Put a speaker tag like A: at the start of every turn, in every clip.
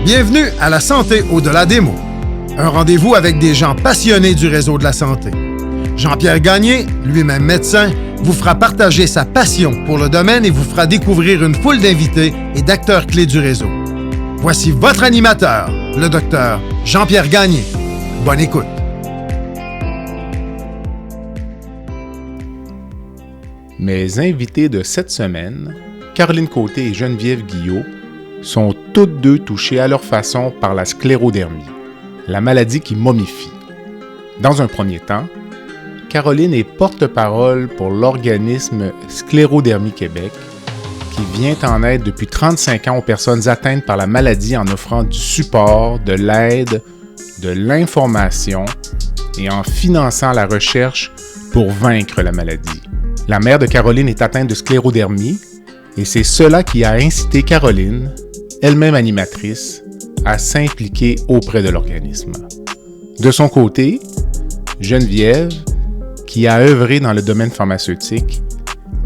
A: Bienvenue à La Santé au-delà des mots. Un rendez-vous avec des gens passionnés du réseau de la santé. Jean-Pierre Gagné, lui-même médecin, vous fera partager sa passion pour le domaine et vous fera découvrir une foule d'invités et d'acteurs clés du réseau. Voici votre animateur, le docteur Jean-Pierre Gagné. Bonne écoute.
B: Mes invités de cette semaine, Caroline Côté et Geneviève Guillot, sont toutes deux touchées à leur façon par la sclérodermie, la maladie qui momifie. Dans un premier temps, Caroline est porte-parole pour l'organisme Sclérodermie Québec, qui vient en aide depuis 35 ans aux personnes atteintes par la maladie en offrant du support, de l'aide, de l'information et en finançant la recherche pour vaincre la maladie. La mère de Caroline est atteinte de sclérodermie et c'est cela qui a incité Caroline, elle-même animatrice, à s'impliquer auprès de l'organisme. De son côté, Geneviève, qui a œuvré dans le domaine pharmaceutique,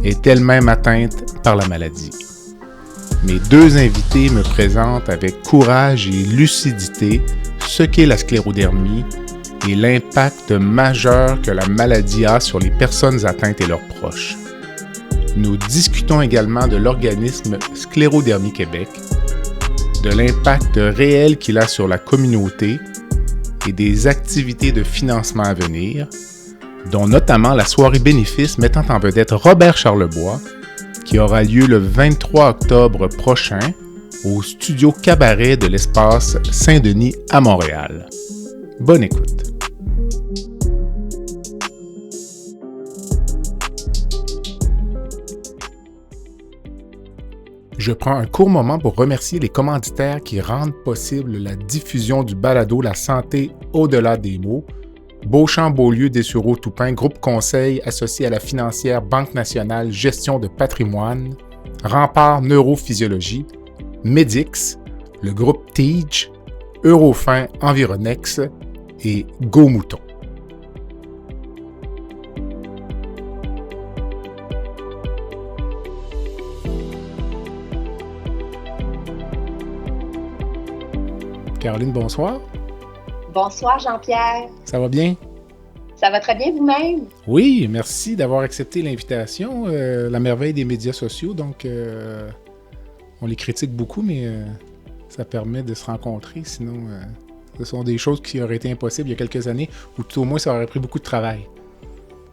B: est elle-même atteinte par la maladie. Mes deux invités me présentent avec courage et lucidité ce qu'est la sclérodermie et l'impact majeur que la maladie a sur les personnes atteintes et leurs proches. Nous discutons également de l'organisme Sclérodermie Québec, de l'impact réel qu'il a sur la communauté et des activités de financement à venir, dont notamment la soirée bénéfice mettant en vedette Robert Charlebois, qui aura lieu le 23 octobre prochain au Studio Cabaret de l'Espace Saint-Denis à Montréal. Bonne écoute. Je prends un court moment pour remercier les commanditaires qui rendent possible la diffusion du balado La santé au-delà des mots, Beauchamp-Beaulieu Dessureau-Toupin, groupe conseil associé à la financière Banque nationale gestion de patrimoine, Rempart Neurophysiologie, Medix, le groupe TIGE, Eurofin Environex et Go Mouton. Caroline, bonsoir.
C: Bonsoir Jean-Pierre.
B: Ça va bien?
C: Ça va très bien vous-même?
B: Oui, merci d'avoir accepté l'invitation. La merveille des médias sociaux, donc on les critique beaucoup, mais ça permet de se rencontrer. Sinon, ce sont des choses qui auraient été impossibles il y a quelques années, ou tout au moins ça aurait pris beaucoup de travail.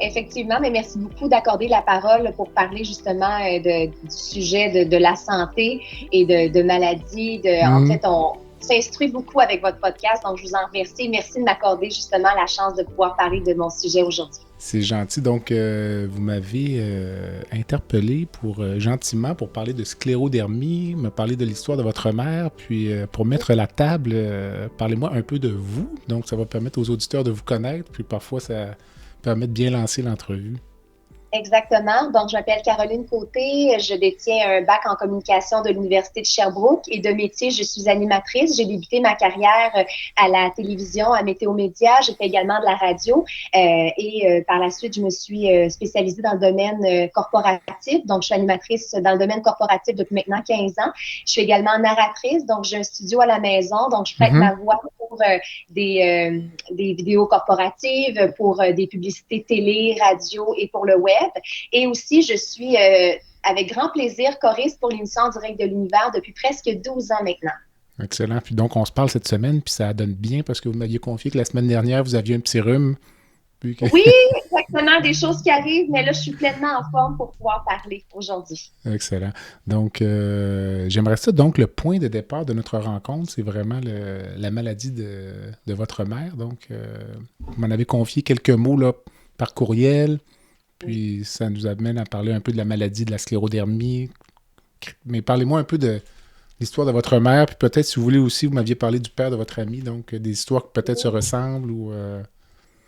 C: Effectivement, mais merci beaucoup d'accorder la parole pour parler justement du sujet de la santé et de maladies. En fait, on s'instruit beaucoup avec votre podcast, donc je vous en remercie. Merci de m'accorder justement la chance de pouvoir parler de mon sujet aujourd'hui.
B: C'est gentil. Donc, vous m'avez interpellé gentiment pour parler de sclérodermie, me parler de l'histoire de votre mère, puis pour mettre la table, parlez-moi un peu de vous. Donc, ça va permettre aux auditeurs de vous connaître, puis parfois ça permet de bien lancer l'entrevue.
C: Exactement. Donc, je m'appelle Caroline Côté. Je détiens un bac en communication de l'Université de Sherbrooke et de métier, je suis animatrice. J'ai débuté ma carrière à la télévision, à Météo Média. J'ai fait également de la radio et par la suite, je me suis spécialisée dans le domaine corporatif. Donc, je suis animatrice dans le domaine corporatif depuis maintenant 15 ans. Je suis également narratrice. Donc, j'ai un studio à la maison. Donc, je prête ma voix pour des vidéos corporatives, pour des publicités télé, radio et pour le web. Et aussi, je suis avec grand plaisir choriste pour l'émission En direct de l'univers depuis presque 12 ans maintenant.
B: Excellent. Puis donc, on se parle cette semaine, puis ça donne bien parce que vous m'aviez confié que la semaine dernière, vous aviez un petit rhume.
C: Oui, exactement, des choses qui arrivent, mais là, je suis pleinement en forme pour pouvoir parler aujourd'hui.
B: Excellent. Donc, j'aimerais ça. Donc, le point de départ de notre rencontre, c'est vraiment la maladie de votre mère. Donc, vous m'en avez confié quelques mots là, par courriel. Puis ça nous amène à parler un peu de la maladie de la sclérodermie. Mais parlez-moi un peu de l'histoire de votre mère, puis peut-être, si vous voulez aussi, vous m'aviez parlé du père de votre amie, donc des histoires qui peut-être se ressemblent ou...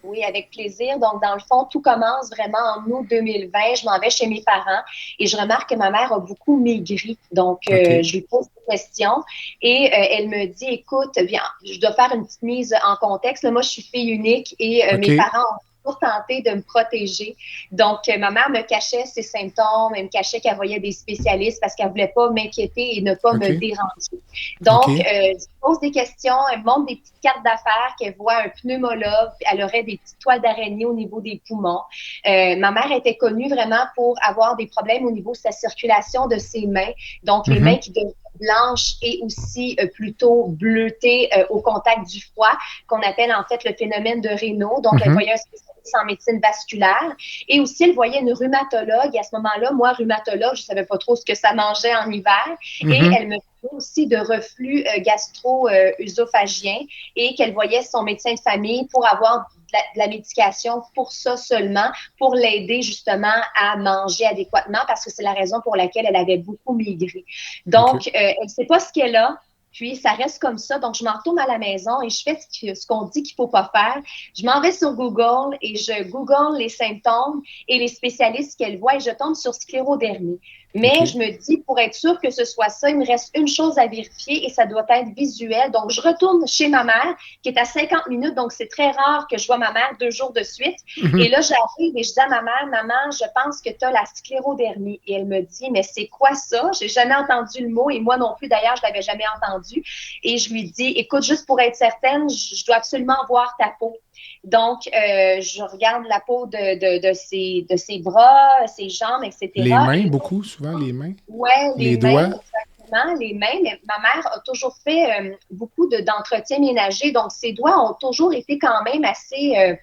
C: Oui, avec plaisir. Donc, dans le fond, tout commence vraiment en août 2020. Je m'en vais chez mes parents et je remarque que ma mère a beaucoup maigri. Donc, je lui pose des questions et elle me dit, écoute, viens, je dois faire une petite mise en contexte. Là, moi, je suis fille unique et mes parents ont toujours tenté de me protéger. Donc, ma mère me cachait ses symptômes, elle me cachait qu'elle voyait des spécialistes parce qu'elle ne voulait pas m'inquiéter et ne pas me déranger. Donc, je pose des questions, elle me montre des petites cartes d'affaires qu'elle voit un pneumologue, elle aurait des petites toiles d'araignée au niveau des poumons. Ma mère était connue vraiment pour avoir des problèmes au niveau de sa circulation de ses mains. Donc, les mains qui devenaient blanches et aussi plutôt bleutées au contact du froid, qu'on appelle en fait le phénomène de Raynaud. Donc, elle voyait un spécialiste en médecine vasculaire. Et aussi, elle voyait une rhumatologue. Et à ce moment-là, moi, rhumatologue, je ne savais pas trop ce que ça mangeait en hiver. Et elle me parlait aussi de reflux gastro-œsophagien et qu'elle voyait son médecin de famille pour avoir de la médication pour ça seulement, pour l'aider justement à manger adéquatement parce que c'est la raison pour laquelle elle avait beaucoup maigré. Donc, elle ne sait pas ce qu'elle a. Puis, ça reste comme ça. Donc, je m'en retourne à la maison et je fais ce qu'on dit qu'il ne faut pas faire. Je m'en vais sur Google et je Google les symptômes et les spécialistes qu'elle voit et je tombe sur sclérodermie. Mais je me dis, pour être sûre que ce soit ça, il me reste une chose à vérifier et ça doit être visuel. Donc, je retourne chez ma mère qui est à 50 minutes. Donc, c'est très rare que je vois ma mère 2 jours de suite. Et là, j'arrive et je dis à ma mère, maman, je pense que tu as la sclérodermie. Et elle me dit, mais c'est quoi ça? J'ai jamais entendu le mot et moi non plus, d'ailleurs, je l'avais jamais entendu. Et je lui dis, écoute, juste pour être certaine, je dois absolument voir ta peau. Donc, je regarde la peau de ses bras, ses jambes, etc.
B: Les mains, beaucoup, souvent, les mains?
C: Oui, les
B: doigts?
C: Mains, exactement, les mains. Mais ma mère a toujours fait beaucoup d'entretien ménager, donc ses doigts ont toujours été quand même assez...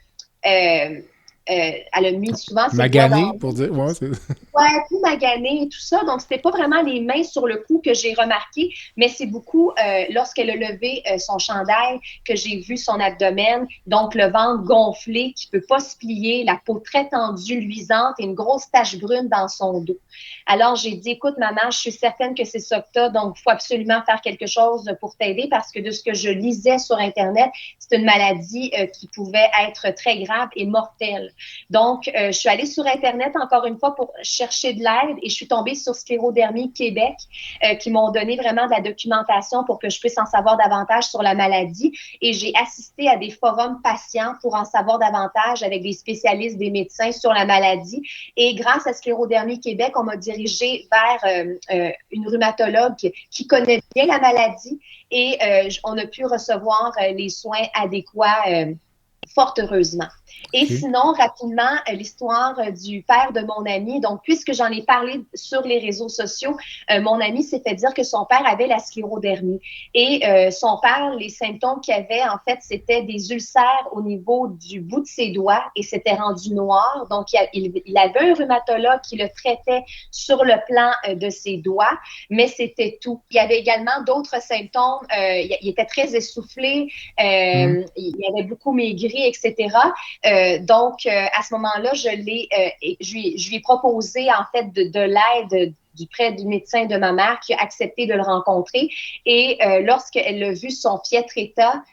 C: elle a mis souvent ses
B: magané,
C: doigts dans...
B: pour dire...
C: Ouais, tout magané et tout ça. Donc, c'était pas vraiment les mains sur le cou que j'ai remarqué, mais c'est beaucoup lorsqu'elle a levé son chandail que j'ai vu son abdomen, donc le ventre gonflé qui peut pas se plier, la peau très tendue, luisante et une grosse tache brune dans son dos. Alors, j'ai dit, écoute, maman, je suis certaine que c'est ça que t'as, donc il faut absolument faire quelque chose pour t'aider parce que de ce que je lisais sur Internet, c'est une maladie qui pouvait être très grave et mortelle. Donc, je suis allée sur Internet encore une fois pour chercher de l'aide et je suis tombée sur Sclérodermie Québec qui m'ont donné vraiment de la documentation pour que je puisse en savoir davantage sur la maladie et j'ai assisté à des forums patients pour en savoir davantage avec des spécialistes, des médecins sur la maladie et grâce à Sclérodermie Québec, on m'a dirigée vers une rhumatologue qui connaît bien la maladie et on a pu recevoir les soins adéquats fort heureusement. Et sinon, rapidement, l'histoire du père de mon ami. Donc, puisque j'en ai parlé sur les réseaux sociaux, mon ami s'est fait dire que son père avait la sclérodermie. Et son père, les symptômes qu'il avait, en fait, c'était des ulcères au niveau du bout de ses doigts et c'était rendu noir. Donc, il avait un rhumatologue qui le traitait sur le plan de ses doigts, mais c'était tout. Il y avait également d'autres symptômes. Il était très essoufflé, il avait beaucoup maigri, etc. Donc, à ce moment-là, je lui ai proposé, en fait, de l'aide près du médecin de ma mère qui a accepté de le rencontrer. Et lorsqu'elle a vu son piètre état,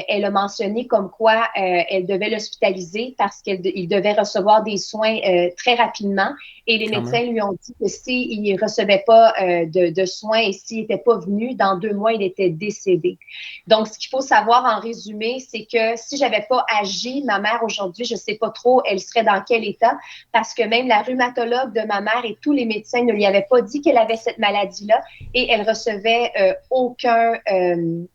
C: elle a mentionné comme quoi elle devait l'hospitaliser parce qu'il devait recevoir des soins très rapidement. Et les médecins lui ont dit que s'il ne recevait pas de soins et s'il n'était pas venu, dans 2 mois, il était décédé. Donc, ce qu'il faut savoir en résumé, c'est que si je n'avais pas agi, ma mère aujourd'hui, je ne sais pas trop, elle serait dans quel état parce que même la rhumatologue de ma mère et tous les médecins ne lui avaient pas dit qu'elle avait cette maladie-là et elle recevait aucune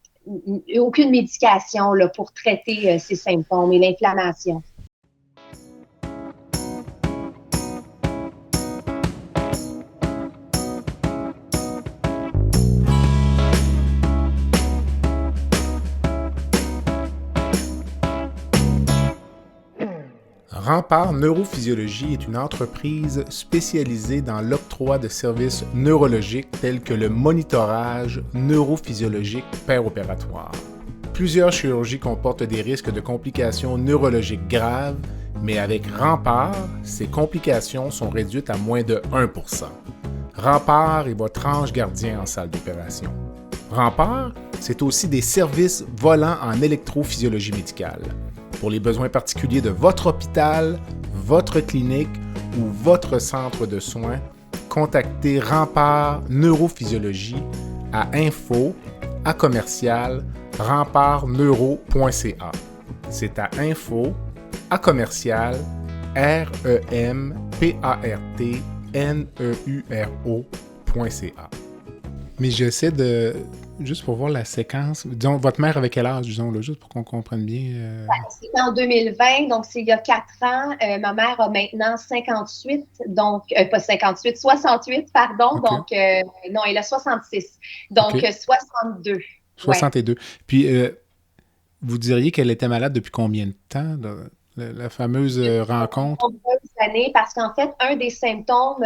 C: médication là, pour traiter ces symptômes et l'inflammation.
B: Rempart Neurophysiologie est une entreprise spécialisée dans l'octroi de services neurologiques tels que le monitorage neurophysiologique péropératoire. Plusieurs chirurgies comportent des risques de complications neurologiques graves, mais avec Rempart, ces complications sont réduites à moins de 1%. Rempart est votre ange gardien en salle d'opération. Rempart, c'est aussi des services volants en électrophysiologie médicale. Pour les besoins particuliers de votre hôpital, votre clinique ou votre centre de soins, contactez Rempart Neurophysiologie à info@rempartneuro.ca. C'est à info@ rempartneuro.ca. Mais j'essaie de... Juste pour voir la séquence. Disons, votre mère avait quel âge, disons, là, juste pour qu'on comprenne bien?
C: C'était en 2020, donc c'est il y a 4 ans. Ma mère a maintenant 58, donc pas 58, 68, pardon.
B: Okay.
C: Donc, non, elle a 66. Donc,
B: Okay.
C: 62.
B: 62. Ouais. Puis, vous diriez qu'elle était malade depuis combien de temps, la fameuse rencontre?
C: Nombreuses années, parce qu'en fait, un des symptômes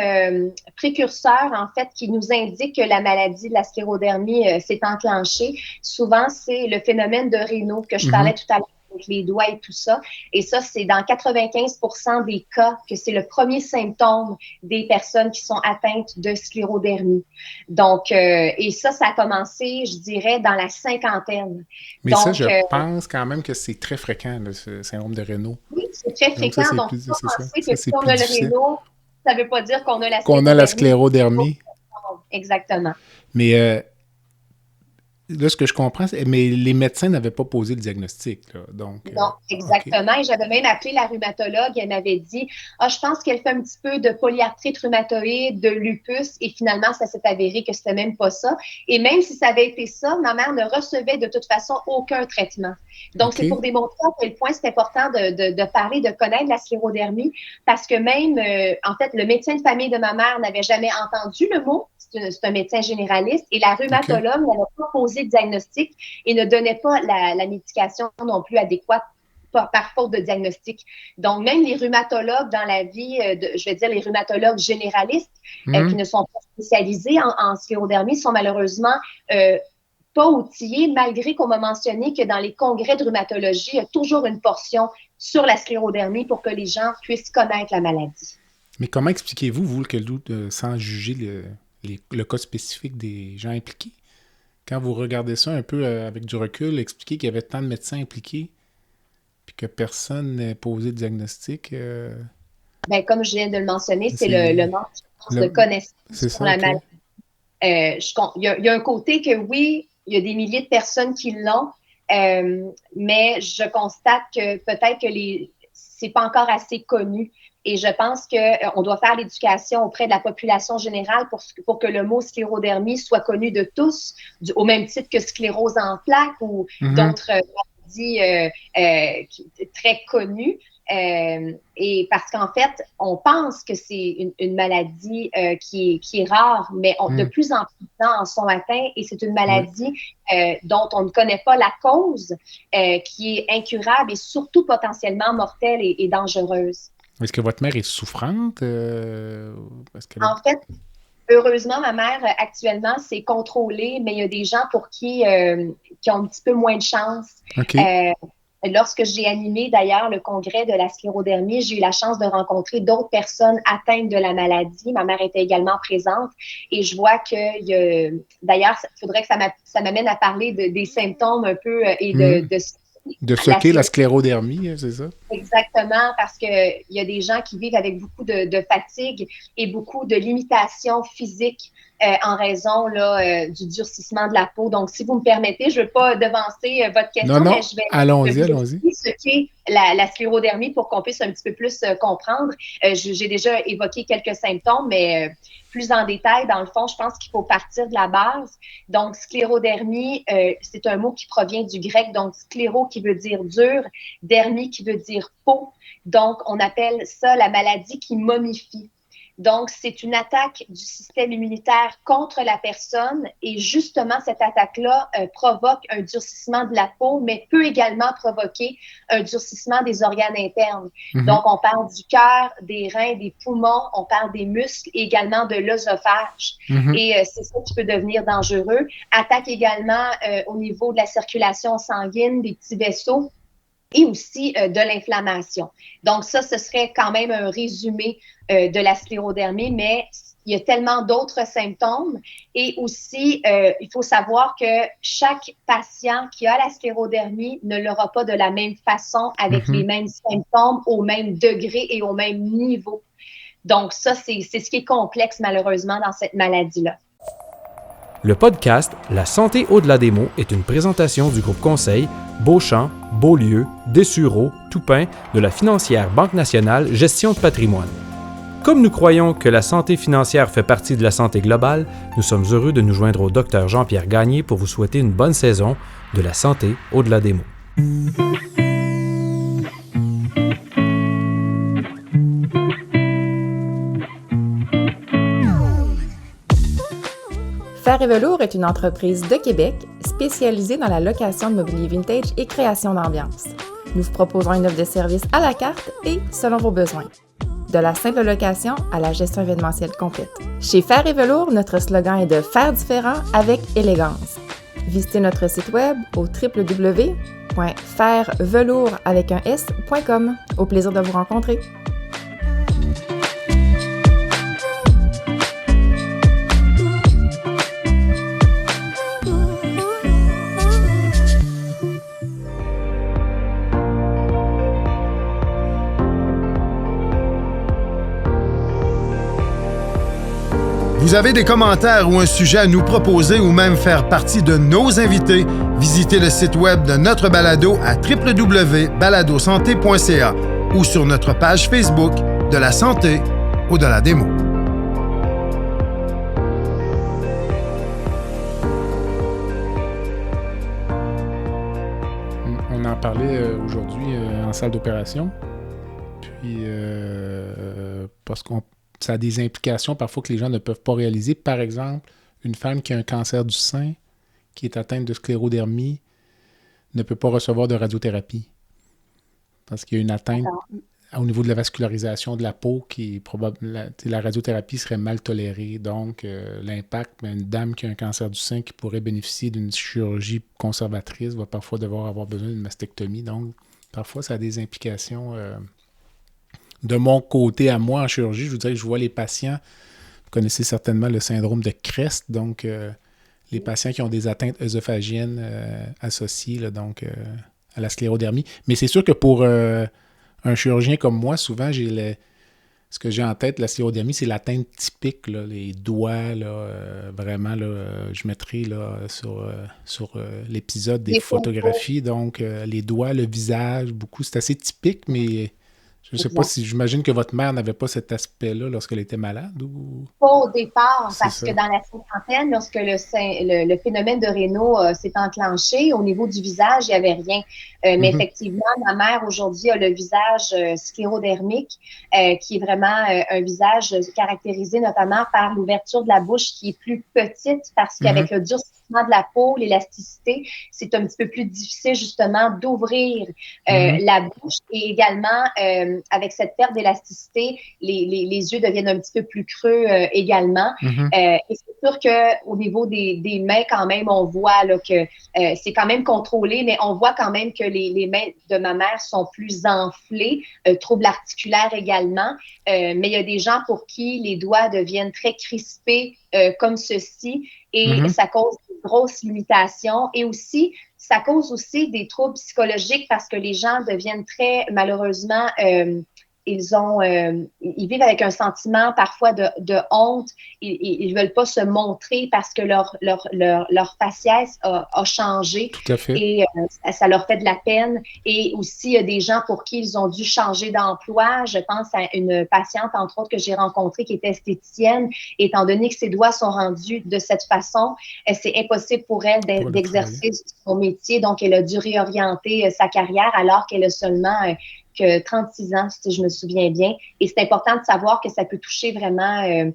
C: précurseurs, en fait, qui nous indique que la maladie de la sclérodermie s'est enclenchée, souvent, c'est le phénomène de Raynaud que je parlais tout à l'heure, avec les doigts et tout ça. Et ça, c'est dans 95% des cas que c'est le premier symptôme des personnes qui sont atteintes de sclérodermie. Donc, et ça a commencé, je dirais, dans la cinquantaine.
B: Mais
C: donc,
B: ça, je pense quand même que c'est très fréquent, là, ce syndrome de Raynaud.
C: Oui, c'est très fréquent. Donc,
B: c'est
C: penser
B: ça,
C: que si on a le Raynaud, ça ne veut pas dire qu'on a la sclérodermie.
B: Qu'on a la sclérodermie.
C: Exactement.
B: Mais là, ce que je comprends, mais les médecins n'avaient pas posé le diagnostic. Là, donc,
C: non, exactement.
B: Okay.
C: Et j'avais même appelé la rhumatologue. Elle m'avait dit « Ah, je pense qu'elle fait un petit peu de polyarthrite rhumatoïde, de lupus. » Et finalement, ça s'est avéré que c'était même pas ça. Et même si ça avait été ça, ma mère ne recevait de toute façon aucun traitement. Donc, c'est pour démontrer à quel point c'est important de parler, de connaître la sclérodermie, parce que même, en fait, le médecin de famille de ma mère n'avait jamais entendu le mot. C'est un médecin généraliste. Et la rhumatologue n'avait pas posé de diagnostic et ne donnait pas la médication non plus adéquate par faute de diagnostic. Donc, même les rhumatologues dans la vie, je vais dire les rhumatologues généralistes qui ne sont pas spécialisés en sclérodermie sont malheureusement pas outillés, malgré qu'on m'a mentionné que dans les congrès de rhumatologie, il y a toujours une portion sur la sclérodermie pour que les gens puissent connaître la maladie.
B: Mais comment expliquez-vous, vous, que sans juger le cas spécifique des gens impliqués? Quand vous regardez ça un peu avec du recul, expliquer qu'il y avait tant de médecins impliqués puis que personne n'ait posé de diagnostic.
C: Ben, comme je viens de le mentionner, c'est le manque de connaissances sur la maladie. Il y a un côté que oui, il y a des milliers de personnes qui l'ont, mais je constate que peut-être que c'est pas encore assez connu. Et je pense qu'on doit faire l'éducation auprès de la population générale pour que le mot sclérodermie soit connu de tous, au même titre que sclérose en plaques ou d'autres maladies très connues. Et parce qu'en fait, on pense que c'est une maladie qui est rare, mais de plus en plus de gens en sont atteints et c'est une maladie dont on ne connaît pas la cause, qui est incurable et surtout potentiellement mortelle et dangereuse.
B: Est-ce que votre mère est souffrante?
C: En fait, heureusement, ma mère, actuellement, c'est contrôlé, mais il y a des gens pour qui ont un petit peu moins de chance.
B: Okay.
C: Lorsque j'ai animé d'ailleurs le congrès de la sclérodermie, j'ai eu la chance de rencontrer d'autres personnes atteintes de la maladie. Ma mère était également présente et je vois que, d'ailleurs, il faudrait que ça m'amène à parler des symptômes un peu et
B: de ce qu'est la sclérodermie, c'est ça?
C: Exactement, parce qu'il y a des gens qui vivent avec beaucoup de fatigue et beaucoup de limitations physiques en raison du durcissement de la peau. Donc, si vous me permettez, je ne veux pas devancer votre question,
B: mais
C: je vais
B: allons-y.
C: Ce qu'est la sclérodermie pour qu'on puisse un petit peu plus comprendre. J'ai déjà évoqué quelques symptômes, mais plus en détail, dans le fond, je pense qu'il faut partir de la base. Donc, sclérodermie, c'est un mot qui provient du grec, donc scléro qui veut dire dur, dermie qui veut dire peau. Donc, on appelle ça la maladie qui momifie. Donc, c'est une attaque du système immunitaire contre la personne et justement, cette attaque-là provoque un durcissement de la peau, mais peut également provoquer un durcissement des organes internes. Donc, on parle du cœur, des reins, des poumons, on parle des muscles et également de l'œsophage. Et c'est ça qui peut devenir dangereux. Attaque également au niveau de la circulation sanguine, des petits vaisseaux, et aussi de l'inflammation. Donc ça, ce serait quand même un résumé de la sclérodermie, mais il y a tellement d'autres symptômes. Et aussi, il faut savoir que chaque patient qui a la sclérodermie ne l'aura pas de la même façon, avec les mêmes symptômes, au même degré et au même niveau. Donc ça, c'est ce qui est complexe malheureusement dans cette maladie-là.
D: Le podcast La santé au-delà des mots est une présentation du groupe conseil Beauchamp, Beaulieu, Dessureau, Toupin de la financière Banque nationale Gestion de patrimoine. Comme nous croyons que la santé financière fait partie de la santé globale, nous sommes heureux de nous joindre au Dr Jean-Pierre Gagné pour vous souhaiter une bonne saison de la santé au-delà des mots.
E: Fer et Velours est une entreprise de Québec spécialisée dans la location de mobilier vintage et création d'ambiance. Nous vous proposons une offre de service à la carte et selon vos besoins. De la simple location à la gestion événementielle complète. Chez Fer et Velours, notre slogan est de faire différent avec élégance. Visitez notre site web au www.fervelours.com. Au plaisir de vous rencontrer.
A: Vous avez des commentaires ou un sujet à nous proposer ou même faire partie de nos invités, visitez le site web de notre balado à www.baladosanté.ca ou sur notre page Facebook de la santé au-delà des mots.
B: On en parlait aujourd'hui en salle d'opération, puis parce qu'on ça a des implications parfois que les gens ne peuvent pas réaliser. Par exemple, une femme qui a un cancer du sein, qui est atteinte de sclérodermie, ne peut pas recevoir de radiothérapie. Parce qu'il y a une atteinte au niveau de la vascularisation de la peau qui est probable. La radiothérapie serait mal tolérée. Donc, l'impact, une dame qui a un cancer du sein qui pourrait bénéficier d'une chirurgie conservatrice va parfois devoir avoir besoin d'une mastectomie. Donc, parfois, ça a des implications. De mon côté à moi en chirurgie, je vous dirais que je vois les patients, vous connaissez certainement le syndrome de Crest, donc les patients qui ont des atteintes œsophagiennes associées là, donc, à la sclérodermie. Mais c'est sûr que pour un chirurgien comme moi, souvent, ce que j'ai en tête, la sclérodermie, c'est l'atteinte typique, là, les doigts, là, vraiment, là, je mettrai là, sur l'épisode des photographies, donc les doigts, le visage, beaucoup, c'est assez typique, mais... Je ne sais pas si j'imagine que votre mère n'avait pas cet aspect-là lorsqu'elle était malade ou...
C: Pas au départ, parce
B: ça.
C: que dans la cinquantaine, lorsque le phénomène de Raynaud s'est enclenché, au niveau du visage, il n'y avait rien. Mais effectivement, ma mère aujourd'hui a le visage sclérodermique, qui est vraiment un visage caractérisé notamment par l'ouverture de la bouche qui est plus petite, parce qu'avec le durcissement de la peau, l'élasticité, c'est un petit peu plus difficile justement d'ouvrir la bouche et également avec cette perte d'élasticité, les yeux deviennent un petit peu plus creux également. Et c'est sûr qu'au niveau des mains, quand même, on voit là, que c'est quand même contrôlé, mais on voit quand même que les mains de ma mère sont plus enflées, troubles articulaires également. Mais il y a des gens pour qui les doigts deviennent très crispés comme ceci et ça cause de grosses limitations. Et aussi, ça cause aussi des troubles psychologiques parce que les gens deviennent très, malheureusement, ils vivent avec un sentiment parfois de honte. Ils veulent pas se montrer parce que leur faciès a changé.
B: Tout à fait.
C: Et ça leur fait de la peine. Et aussi, il y a des gens pour qui ils ont dû changer d'emploi. Je pense à une patiente, entre autres, que j'ai rencontrée qui est esthéticienne. Étant donné que ses doigts sont rendus de cette façon, c'est impossible pour elle d'exercer son métier. Donc, elle a dû réorienter sa carrière alors qu'elle a seulement... que 36 ans, si je me souviens bien. Et c'est important de savoir que ça peut toucher vraiment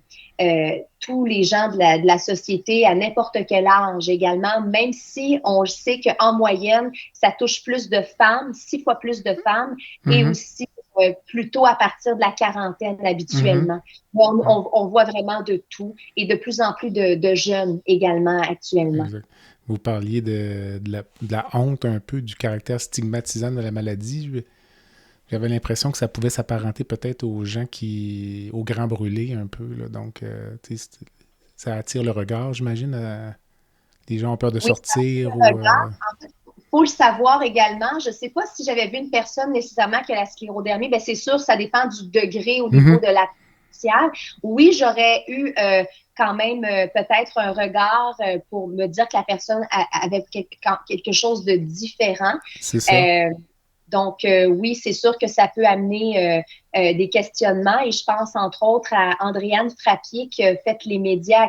C: tous les gens de la société à n'importe quel âge également, même si on sait qu'en moyenne, ça touche plus de femmes, 6 fois plus de femmes, et aussi plutôt à partir de la quarantaine habituellement. On voit vraiment de tout et de plus en plus de jeunes également actuellement.
B: Exact. Vous parliez de la honte un peu, du caractère stigmatisant de la maladie. J'avais l'impression que ça pouvait s'apparenter peut-être aux gens aux grands brûlés un peu. Là. Donc, ça attire le regard, j'imagine. Les gens ont peur de sortir.
C: En fait, il faut le savoir également. Je ne sais pas si j'avais vu une personne nécessairement qui a la sclérodermie. Bien, c'est sûr, ça dépend du degré au niveau de la judiciaire. Oui, j'aurais eu quand même peut-être un regard pour me dire que la personne avait quelque chose de différent.
B: C'est ça.
C: Donc, oui, c'est sûr que ça peut amener des questionnements et je pense entre autres à Andréane Frappier qui a fait les médias.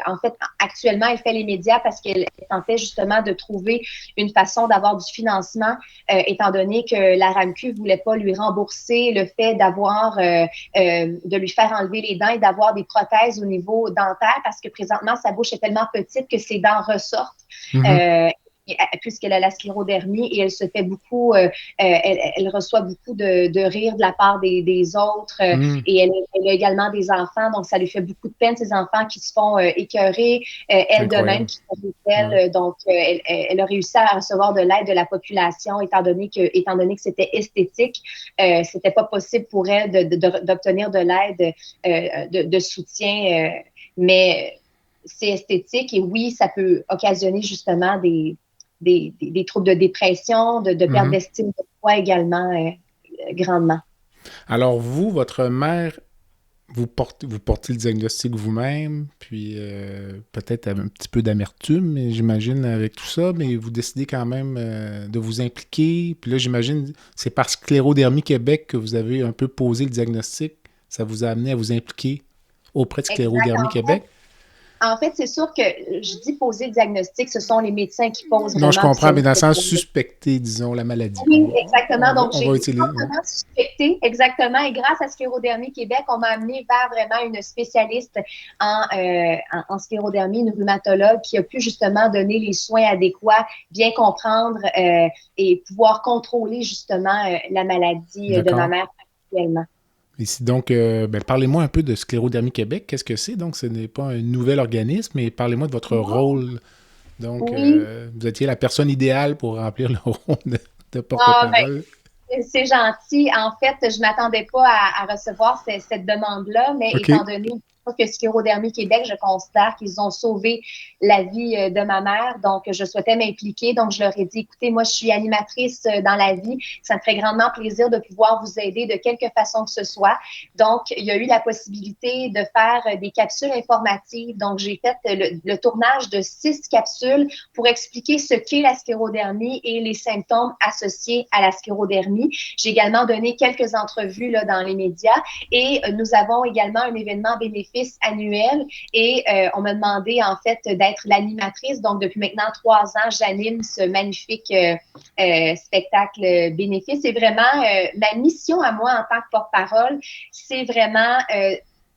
C: En fait, actuellement, elle fait les médias parce qu'elle tentait justement de trouver une façon d'avoir du financement étant donné que la RAMQ ne voulait pas lui rembourser le fait de lui faire enlever les dents et d'avoir des prothèses au niveau dentaire parce que présentement, sa bouche est tellement petite que ses dents ressortent.
B: Mm-hmm.
C: Puisqu'elle a la sclérodermie et elle se fait beaucoup, elle reçoit beaucoup de rire de la part des autres et elle a également des enfants, donc ça lui fait beaucoup de peine, ces enfants qui se font écœurer, elle de même qui fait des elle, donc elle a réussi à recevoir de l'aide de la population étant donné que c'était esthétique, c'était pas possible pour elle d'obtenir de l'aide de soutien, mais c'est esthétique et oui, ça peut occasionner justement des troubles de dépression, de perte d'estime de soi également grandement.
B: Alors vous, votre mère, vous portez le diagnostic vous-même, puis peut-être un petit peu d'amertume, mais j'imagine avec tout ça, mais vous décidez quand même de vous impliquer. Puis là, j'imagine, c'est par Sclérodermie Québec que vous avez un peu posé le diagnostic. Ça vous a amené à vous impliquer auprès de Sclérodermie Québec.
C: En fait, c'est sûr que je dis poser le diagnostic, ce sont les médecins qui posent vraiment.
B: Non, je comprends, mais dans le sens suspecter, disons, la maladie.
C: Oui, exactement. Donc, j'ai
B: utiliser
C: vraiment suspecté, exactement. Et grâce à Sclérodermie Québec, on m'a amené vers vraiment une spécialiste en sclérodermie, une rhumatologue qui a pu justement donner les soins adéquats, bien comprendre et pouvoir contrôler justement la maladie de ma mère actuellement.
B: Ici, donc, parlez-moi un peu de Sclérodermie Québec. Qu'est-ce que c'est? Donc, ce n'est pas un nouvel organisme, mais parlez-moi de votre rôle. Donc, vous étiez la personne idéale pour remplir le rôle de porte-parole.
C: C'est gentil. En fait, je ne m'attendais pas à recevoir cette demande-là, mais étant donné que Sclérodermie Québec, je considère qu'ils ont sauvé la vie de ma mère. Donc, je souhaitais m'impliquer. Donc, je leur ai dit, écoutez, moi, je suis animatrice dans la vie. Ça me ferait grandement plaisir de pouvoir vous aider de quelque façon que ce soit. Donc, il y a eu la possibilité de faire des capsules informatives. Donc, j'ai fait le tournage de 6 capsules pour expliquer ce qu'est la sclérodermie et les symptômes associés à la sclérodermie. J'ai également donné quelques entrevues là, dans les médias et nous avons également un événement bénéfice annuel et on m'a demandé en fait d'être l'animatrice. Donc, depuis maintenant 3 ans, j'anime ce magnifique spectacle bénéfice. C'est vraiment ma mission à moi en tant que porte-parole, c'est vraiment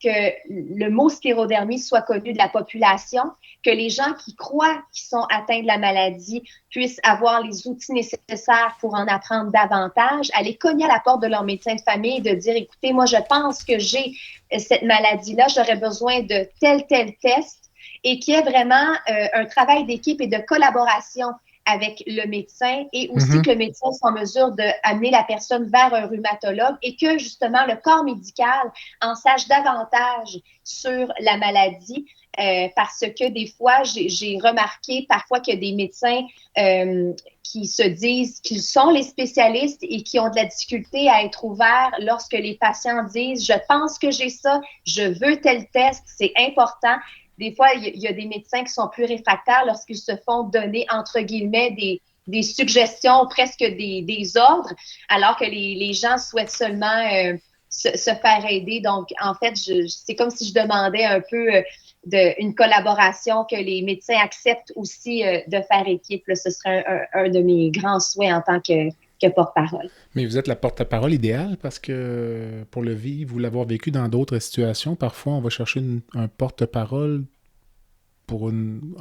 C: que le mot sclérodermie soit connu de la population, que les gens qui croient qu'ils sont atteints de la maladie puissent avoir les outils nécessaires pour en apprendre davantage, aller cogner à la porte de leur médecin de famille et de dire, écoutez, moi, je pense que j'ai cette maladie-là, j'aurais besoin de tel test, et qu'il y ait vraiment un travail d'équipe et de collaboration avec le médecin et aussi que le médecin soit en mesure d'amener la personne vers un rhumatologue et que justement le corps médical en sache davantage sur la maladie parce que des fois, j'ai remarqué parfois qu'il y a des médecins qui se disent qu'ils sont les spécialistes et qui ont de la difficulté à être ouverts lorsque les patients disent « je pense que j'ai ça, je veux tel test, c'est important ». Des fois, il y a des médecins qui sont plus réfractaires lorsqu'ils se font donner, entre guillemets, des suggestions, presque des ordres, alors que les gens souhaitent seulement se faire aider. Donc, en fait, c'est comme si je demandais un peu une collaboration, que les médecins acceptent aussi de faire équipe. Là, ce serait un de mes grands souhaits en tant que porte-parole.
B: Mais vous êtes la porte-parole idéale parce que pour le vivre, vous l'avoir vécu dans d'autres situations, parfois on va chercher un porte-parole pour une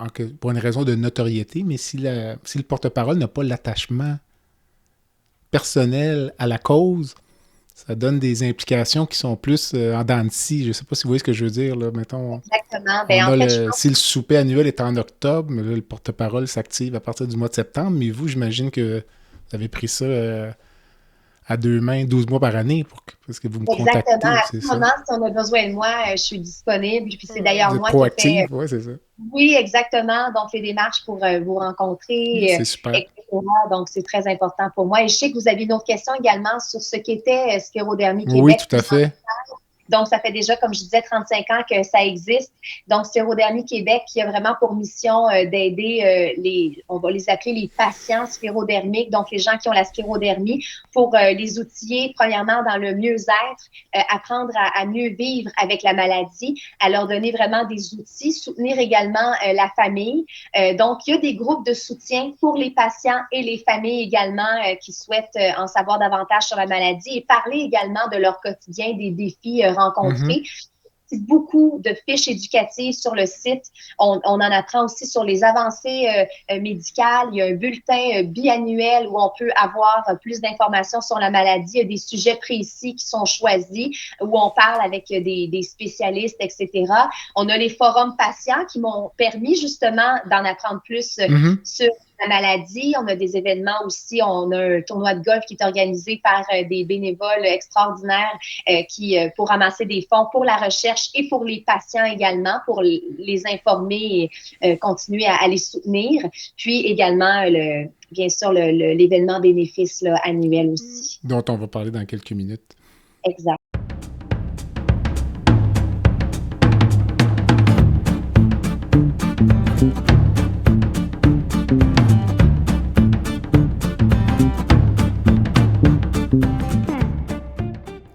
B: raison de notoriété, mais si le porte-parole n'a pas l'attachement personnel à la cause, ça donne des implications qui sont plus en dents de scie. Je ne sais pas si vous voyez ce que je veux dire. Là. Mettons,
C: exactement.
B: Si le souper annuel est en octobre, mais là, le porte-parole s'active à partir du mois de septembre, mais vous, j'imagine que vous avez pris ça à 2 mains 12 mois par année parce que vous me contactez.
C: Exactement. À ce moment, si on a besoin de moi, je suis disponible. Puis c'est d'ailleurs moi
B: proactive, qui c'est ça.
C: Oui, exactement. Donc, les démarches pour vous rencontrer,
B: c'est super.
C: etc. Donc, c'est très important pour moi. Et je sais que vous avez une autre question également sur ce qu'était Sclérodermie Québec.
B: Oui, tout à fait.
C: Donc, ça fait déjà, comme je disais, 35 ans que ça existe. Donc, Sclérodermie Québec qui a vraiment pour mission d'aider on va les appeler les patients sclérodermiques, donc les gens qui ont la sclérodermie, pour les outiller, premièrement, dans le mieux-être, apprendre à mieux vivre avec la maladie, à leur donner vraiment des outils, soutenir également la famille. Donc, il y a des groupes de soutien pour les patients et les familles également qui souhaitent en savoir davantage sur la maladie et parler également de leur quotidien, des défis rencontrés. Beaucoup de fiches éducatives sur le site. On en apprend aussi sur les avancées médicales. Il y a un bulletin biannuel où on peut avoir plus d'informations sur la maladie. Il y a des sujets précis qui sont choisis où on parle avec des spécialistes, etc. On a les forums patients qui m'ont permis justement d'en apprendre plus sur la maladie. On a des événements aussi. On a un tournoi de golf qui est organisé par des bénévoles extraordinaires pour ramasser des fonds pour la recherche et pour les patients également, pour les informer et continuer à les soutenir. Puis également, bien sûr, l'événement bénéfice annuel aussi.
B: Dont on va parler dans quelques minutes.
C: Exact.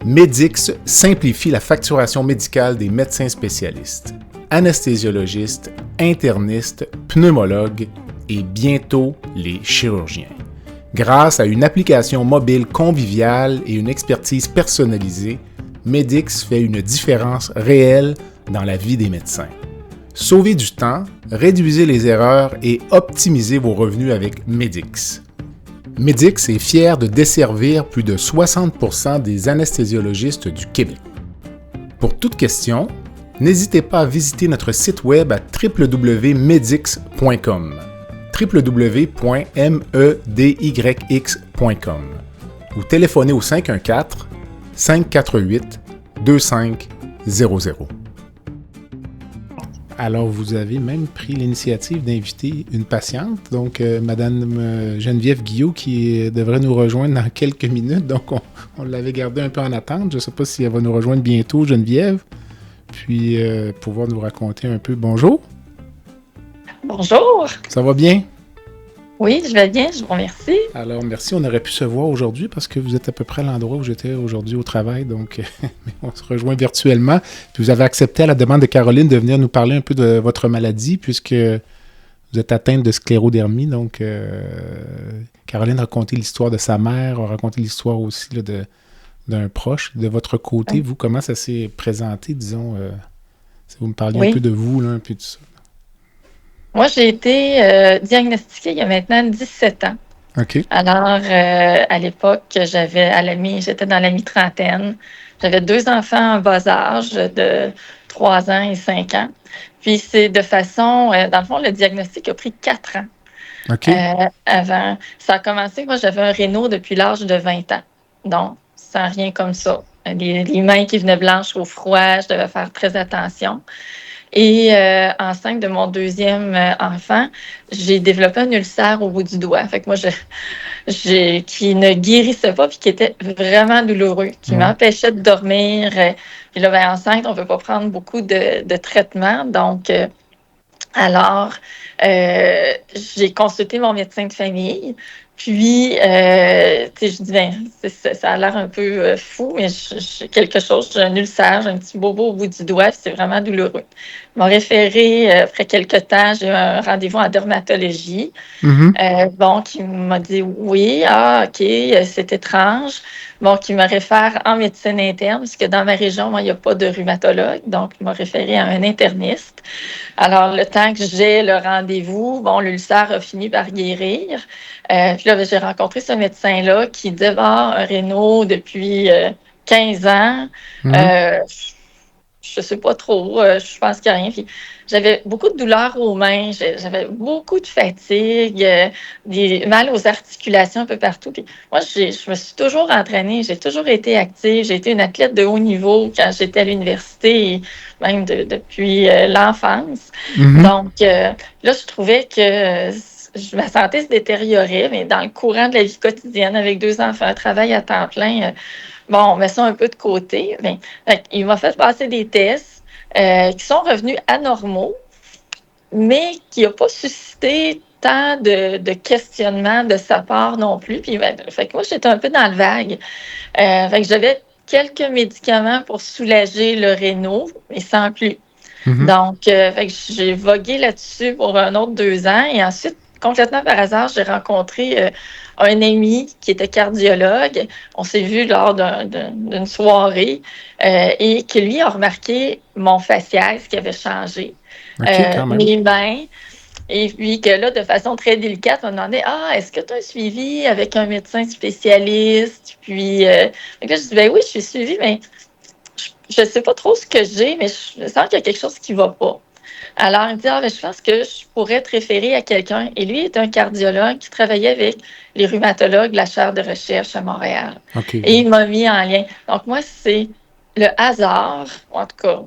B: Medix simplifie la facturation médicale des médecins spécialistes, anesthésiologistes, internistes, pneumologues et bientôt les chirurgiens. Grâce à une application mobile conviviale et une expertise personnalisée, Medix fait une différence réelle dans la vie des médecins. Sauvez du temps, réduisez les erreurs et optimisez vos revenus avec Medix. Medix est fier de desservir plus de 60% des anesthésiologistes du Québec. Pour toute question, n'hésitez pas à visiter notre site web à www.medix.com www.medyx.com ou téléphonez au 514-548-2500. Alors, vous avez même pris l'initiative d'inviter une patiente, donc Madame Geneviève Guillot, qui devrait nous rejoindre dans quelques minutes. Donc, on l'avait gardée un peu en attente. Je ne sais pas si elle va nous rejoindre bientôt, Geneviève, puis pouvoir nous raconter un peu. Bonjour.
F: Bonjour.
B: Ça va bien?
F: Oui, je vais bien, je vous remercie.
B: Alors, merci. On aurait pu se voir aujourd'hui parce que vous êtes à peu près à l'endroit où j'étais aujourd'hui au travail. Donc, on se rejoint virtuellement. Puis vous avez accepté à la demande de Caroline de venir nous parler un peu de votre maladie puisque vous êtes atteinte de sclérodermie. Donc, Caroline a raconté l'histoire de sa mère, a raconté l'histoire aussi là, d'un proche. De votre côté, vous, comment ça s'est présenté, disons, si vous me parliez un peu de vous, là, un peu de ça.
F: Moi, j'ai été diagnostiquée il y a maintenant 17 ans.
B: OK.
F: Alors, à l'époque, j'étais dans la mi-trentaine. J'avais 2 enfants en bas âge de 3 ans et 5 ans. Puis, c'est de façon... dans le fond, le diagnostic a pris 4 ans.
B: OK.
F: Avant. Ça a commencé, moi, j'avais un réno depuis l'âge de 20 ans. Donc, sans rien comme ça. Les mains qui venaient blanches au froid, je devais faire très attention. Et enceinte de mon 2e enfant, j'ai développé un ulcère au bout du doigt. Fait que moi, qui ne guérissait pas puis qui était vraiment douloureux, qui m'empêchait de dormir. Puis là, ben, enceinte, on ne peut pas prendre beaucoup de traitements. Donc, j'ai consulté mon médecin de famille. Puis, je dis, ça a l'air un peu fou, mais j'ai quelque chose, j'ai un ulcère, j'ai un petit bobo au bout du doigt, puis c'est vraiment douloureux. Ils m'ont référé, après quelques temps, j'ai eu un rendez-vous en dermatologie. Qui m'a dit, oui, OK, c'est étrange. Qui me réfère en médecine interne, parce que dans ma région, moi, il n'y a pas de rhumatologue, donc il m'a référé à un interniste. Alors, le temps que j'ai le rendez-vous, l'ulcère a fini par guérir. Puis là, j'ai rencontré ce médecin-là qui disait, un réno depuis 15 ans. Je ne sais pas trop, je pense qu'il n'y a rien. Puis, j'avais beaucoup de douleurs aux mains, j'avais beaucoup de fatigue, des mal aux articulations un peu partout. Puis moi, je me suis toujours entraînée, j'ai toujours été active, j'ai été une athlète de haut niveau quand j'étais à l'université, même depuis l'enfance. Donc, là, je trouvais que ma santé se détériorait, mais dans le courant de la vie quotidienne, avec 2 enfants, un travail à temps plein, bon, on met ça un peu de côté. Ben, il m'a fait passer des tests qui sont revenus anormaux, mais qui n'a pas suscité tant de questionnements de sa part non plus. Puis, ben, fait que moi, j'étais un peu dans le vague. Fait que j'avais quelques médicaments pour soulager le réno, mais sans plus. Donc, fait que j'ai vogué là-dessus pour un autre 2 ans. Et ensuite, complètement par hasard, j'ai rencontré un ami qui était cardiologue. On s'est vu lors d'une soirée et qui, lui, a remarqué mon faciès qui avait changé.
B: OK, quand même.
F: Mes mains. Et puis que là, de façon très délicate, on m'a demandé est-ce que tu as un suivi avec un médecin spécialiste? Puis, là, je dis ben oui, je suis suivie, mais je ne sais pas trop ce que j'ai, mais je sens qu'il y a quelque chose qui ne va pas. Alors, il me dit ben, je pense que je pourrais te référer à quelqu'un. Et lui est un cardiologue qui travaillait avec les rhumatologues de la chaire de recherche à Montréal.
B: OK.
F: Et il m'a mis en lien. Donc, moi, c'est le hasard, ou en tout cas,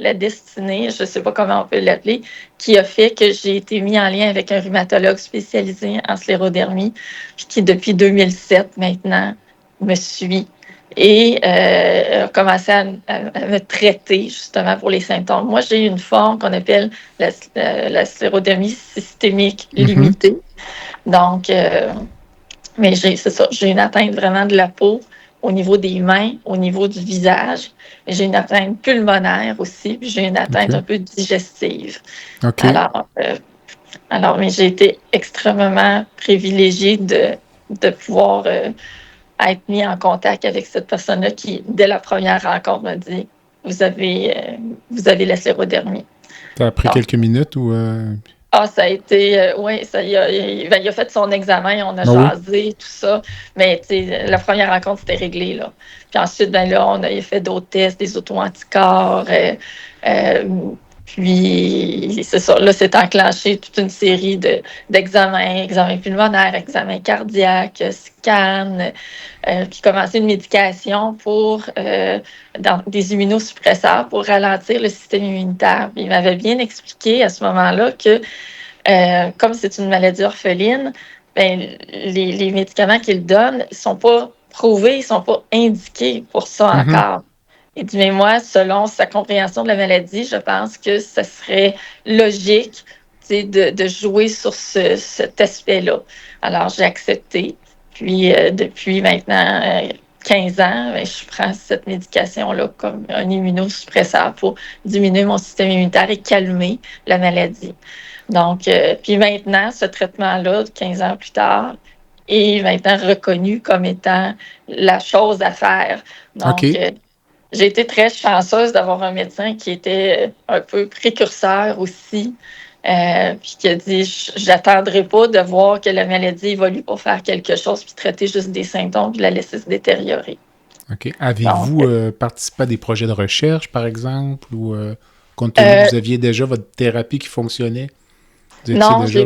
F: la destinée, je ne sais pas comment on peut l'appeler, qui a fait que j'ai été mis en lien avec un rhumatologue spécialisé en sclérodermie, puis qui, depuis 2007 maintenant, me suit et a commencé à me traiter justement pour les symptômes. Moi, j'ai une forme qu'on appelle la sclérodermie systémique limitée. Donc, mais c'est ça, j'ai une atteinte vraiment de la peau au niveau des mains, au niveau du visage. J'ai une atteinte pulmonaire aussi, puis j'ai une atteinte un peu digestive.
B: OK.
F: Alors, mais j'ai été extrêmement privilégiée de pouvoir être mis en contact avec cette personne-là qui, dès la première rencontre, m'a dit « Vous avez la sclérodermie. »
B: Ça a pris quelques minutes ou...
F: ça a été... oui, il a fait son examen, on a jasé, tout ça. Mais la première rencontre, c'était réglé. Là. Puis ensuite, là, on a fait d'autres tests, des auto-anticorps. Puis, c'est ça, là, c'est enclenché toute une série d'examens, examens pulmonaires, examens cardiaques, scans, puis commencer une médication pour des immunosuppresseurs pour ralentir le système immunitaire. Puis, il m'avait bien expliqué à ce moment-là que, comme c'est une maladie orpheline, ben, les médicaments qu'il donne ne sont pas prouvés, ils ne sont pas indiqués pour ça encore. Il dit, mais moi, selon sa compréhension de la maladie, je pense que ce serait logique de jouer sur cet aspect-là. Alors, j'ai accepté. Puis, depuis maintenant 15 ans, je prends cette médication-là comme un immunosuppresseur pour diminuer mon système immunitaire et calmer la maladie. Donc, puis maintenant, ce traitement-là, 15 ans plus tard, est maintenant reconnu comme étant la chose à faire. Donc, j'ai été très chanceuse d'avoir un médecin qui était un peu précurseur aussi, puis qui a dit « J'attendrai pas de voir que la maladie évolue pour faire quelque chose, puis traiter juste des symptômes, puis la laisser se détériorer. »
B: OK. Avez-vous participé à des projets de recherche, par exemple, ou compte tenu que vous aviez déjà votre thérapie qui fonctionnait?
F: Non, j'ai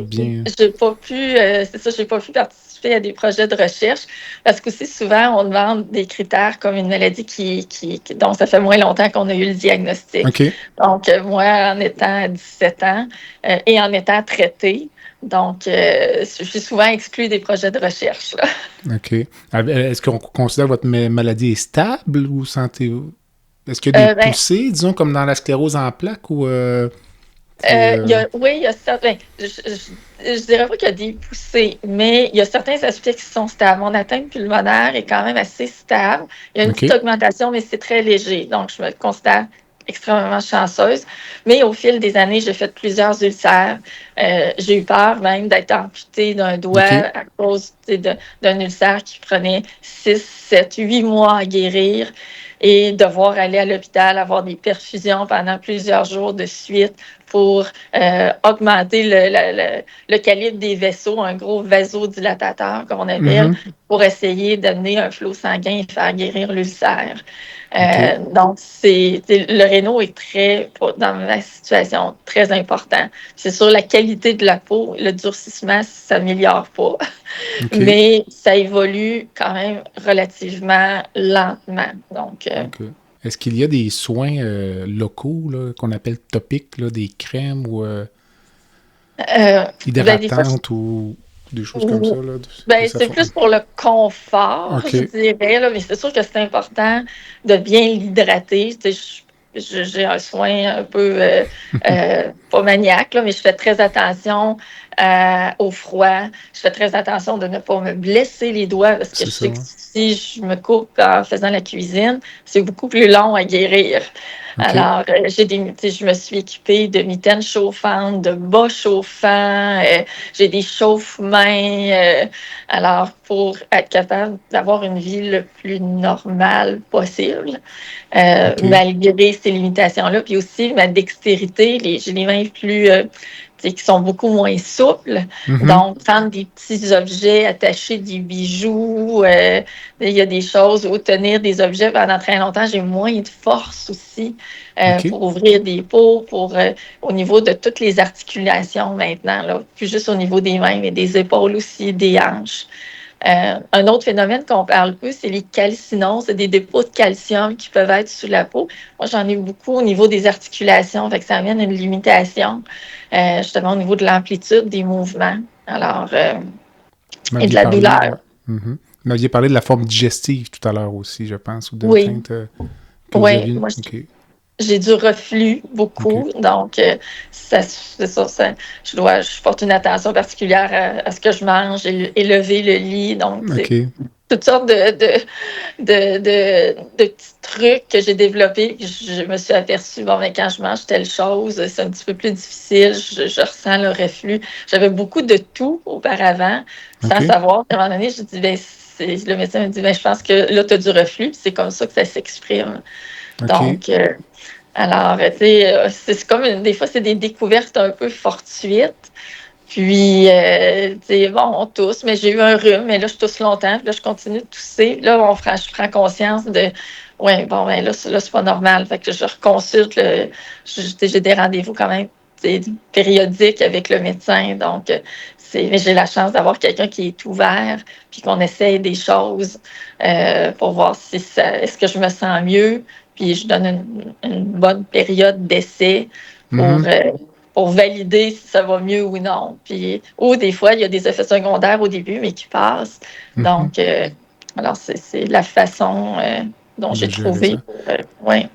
F: pas pu, c'est ça, j'ai pas pu participer à des projets de recherche parce qu'aussi souvent, on demande des critères comme une maladie dont ça fait moins longtemps qu'on a eu le diagnostic.
B: Okay.
F: Donc, moi, en étant à 17 ans et en étant traitée, donc, je suis souvent exclue des projets de recherche. Là.
B: OK. Est-ce qu'on considère que votre maladie est stable ou sentez-vous? Est-ce qu'il y a des poussées, disons, comme dans la sclérose en plaques ou...
F: oui, il y a certains. Je dirais pas qu'il y a des poussées, mais il y a certains aspects qui sont stables. Mon atteinte pulmonaire est quand même assez stable. Il y a une petite augmentation, mais c'est très léger. Donc, je me considère extrêmement chanceuse. Mais au fil des années, j'ai fait plusieurs ulcères. J'ai eu peur même d'être amputée d'un doigt à cause d'un ulcère qui prenait 6, 7, 8 mois à guérir et devoir aller à l'hôpital, avoir des perfusions pendant plusieurs jours de suite pour augmenter le calibre des vaisseaux, un gros vasodilatateur, comme on appelle, pour essayer d'amener un flot sanguin et faire guérir l'ulcère. Donc, le réno est dans ma situation, très important. C'est sûr, la qualité de la peau, le durcissement, ça ne s'améliore pas, mais ça évolue quand même relativement lentement. Donc,
B: est-ce qu'il y a des soins locaux là, qu'on appelle topiques, là, des crèmes ou hydratantes ou des choses comme ça, là?
F: Ben, c'est plus pour le confort,
B: OK.
F: je dirais, là, mais c'est sûr que c'est important de bien l'hydrater. Tu sais, j'ai un soin un peu, pas maniaque, là, mais je fais très attention au froid. Je fais très attention de ne pas me blesser les doigts parce que
B: C'est
F: je
B: ça,
F: sais que
B: ouais.
F: si je me coupe en faisant la cuisine, c'est beaucoup plus long à guérir.
B: OK.
F: Alors, tu sais, je me suis équipée de mitaines chauffantes, de bas chauffants, j'ai des chauffe-mains. Alors, pour être capable d'avoir une vie le plus normale possible,
B: OK.
F: malgré ces limitations-là, puis aussi ma dextérité, j'ai les mains plus, tu sais, qui sont beaucoup moins souples.
B: Mhm.
F: Donc, prendre des petits objets, attacher des bijoux, il y a des choses, ou tenir des objets pendant très longtemps, j'ai moins de force aussi
B: OK.
F: pour ouvrir des pots, au niveau de toutes les articulations maintenant, là, plus juste au niveau des mains, mais des épaules aussi, des hanches. Un autre phénomène qu'on parle peu, c'est les calcinons. C'est des dépôts de calcium qui peuvent être sous la peau. Moi, j'en ai beaucoup au niveau des articulations, fait que ça amène une limitation, justement au niveau de l'amplitude des mouvements. Alors,
B: Vous
F: et de
B: m'aviez
F: la
B: parlé,
F: douleur.
B: ouais. Mhm. Vous m'aviez parlé de la forme digestive tout à l'heure aussi, je pense, ou d'une
F: Oui,
B: crainte que vous
F: oui.
B: aviez.
F: Moi,
B: OK.
F: j'ai du reflux
B: OK.
F: beaucoup, donc c'est ça, je porte une attention particulière à ce que je mange, élever le lit, donc c'est
B: OK.
F: toutes sortes de petits trucs que j'ai développés. Je me suis aperçue, bon, mais quand je mange telle chose, c'est un petit peu plus difficile, je ressens le reflux. J'avais beaucoup de tout auparavant, sans
B: OK.
F: savoir. À un moment donné, je dis, ben, le médecin me dit, ben, je pense que là, tu as du reflux, puis c'est comme ça que ça s'exprime.
B: OK.
F: Donc, alors, tu sais, c'est comme, des fois, c'est des découvertes un peu fortuites. Puis, tu sais, bon, on tousse, mais j'ai eu un rhume, mais là, je tousse longtemps, puis là, je continue de tousser. Là, je prends conscience de, ouais, bon, ben là, c'est pas normal. Fait que je reconsulte, j'ai des rendez-vous quand même, tu sais, périodiques avec le médecin. Donc, mais j'ai la chance d'avoir quelqu'un qui est ouvert, puis qu'on essaye des choses pour voir si est-ce que je me sens mieux. Puis, je donne une bonne période d'essai pour,
B: Mhm.
F: pour valider si ça va mieux ou non. Puis, ou des fois, il y a des effets secondaires au début, mais qui passent.
B: Mhm.
F: Donc, alors, c'est la façon dont
B: De
F: j'ai
B: gérer
F: trouvé.
B: ça.
F: Oui,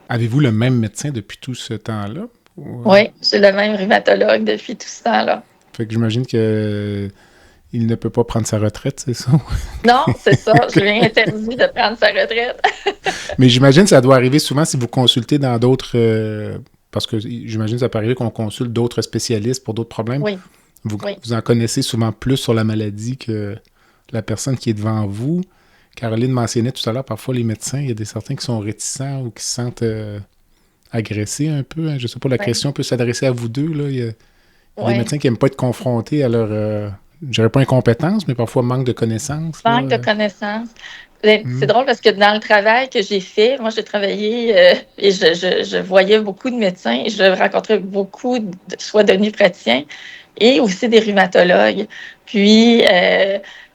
B: Avez-vous le même médecin depuis tout ce temps-là? Ou,
F: oui, j'ai le même rhumatologue depuis tout ce temps-là.
B: fait que j'imagine que il ne peut pas prendre sa retraite, c'est ça?
F: Non, c'est ça. Je lui ai interdit de prendre sa retraite.
B: Mais j'imagine que ça doit arriver souvent si vous consultez dans d'autres... parce que j'imagine que ça peut arriver qu'on consulte d'autres spécialistes pour d'autres problèmes.
F: Oui,
B: Vous,
F: oui.
B: vous en connaissez souvent plus sur la maladie que la personne qui est devant vous. Caroline mentionnait tout à l'heure, parfois les médecins, il y a des certains qui sont réticents ou qui se sentent agressés un peu. Hein. Je sais pas, la
F: Oui,
B: question peut s'adresser à vous deux. Là. Il y a des
F: oui.
B: médecins qui n'aiment pas être confrontés à leur, je dirais pas incompétence, mais parfois manque de connaissances. Là.
F: Manque de connaissances. Ben, c'est
B: Hmm.
F: drôle parce que dans le travail que j'ai fait, moi, j'ai travaillé et je voyais beaucoup de médecins et je rencontrais beaucoup, soit de praticiens et aussi des rhumatologues. Puis,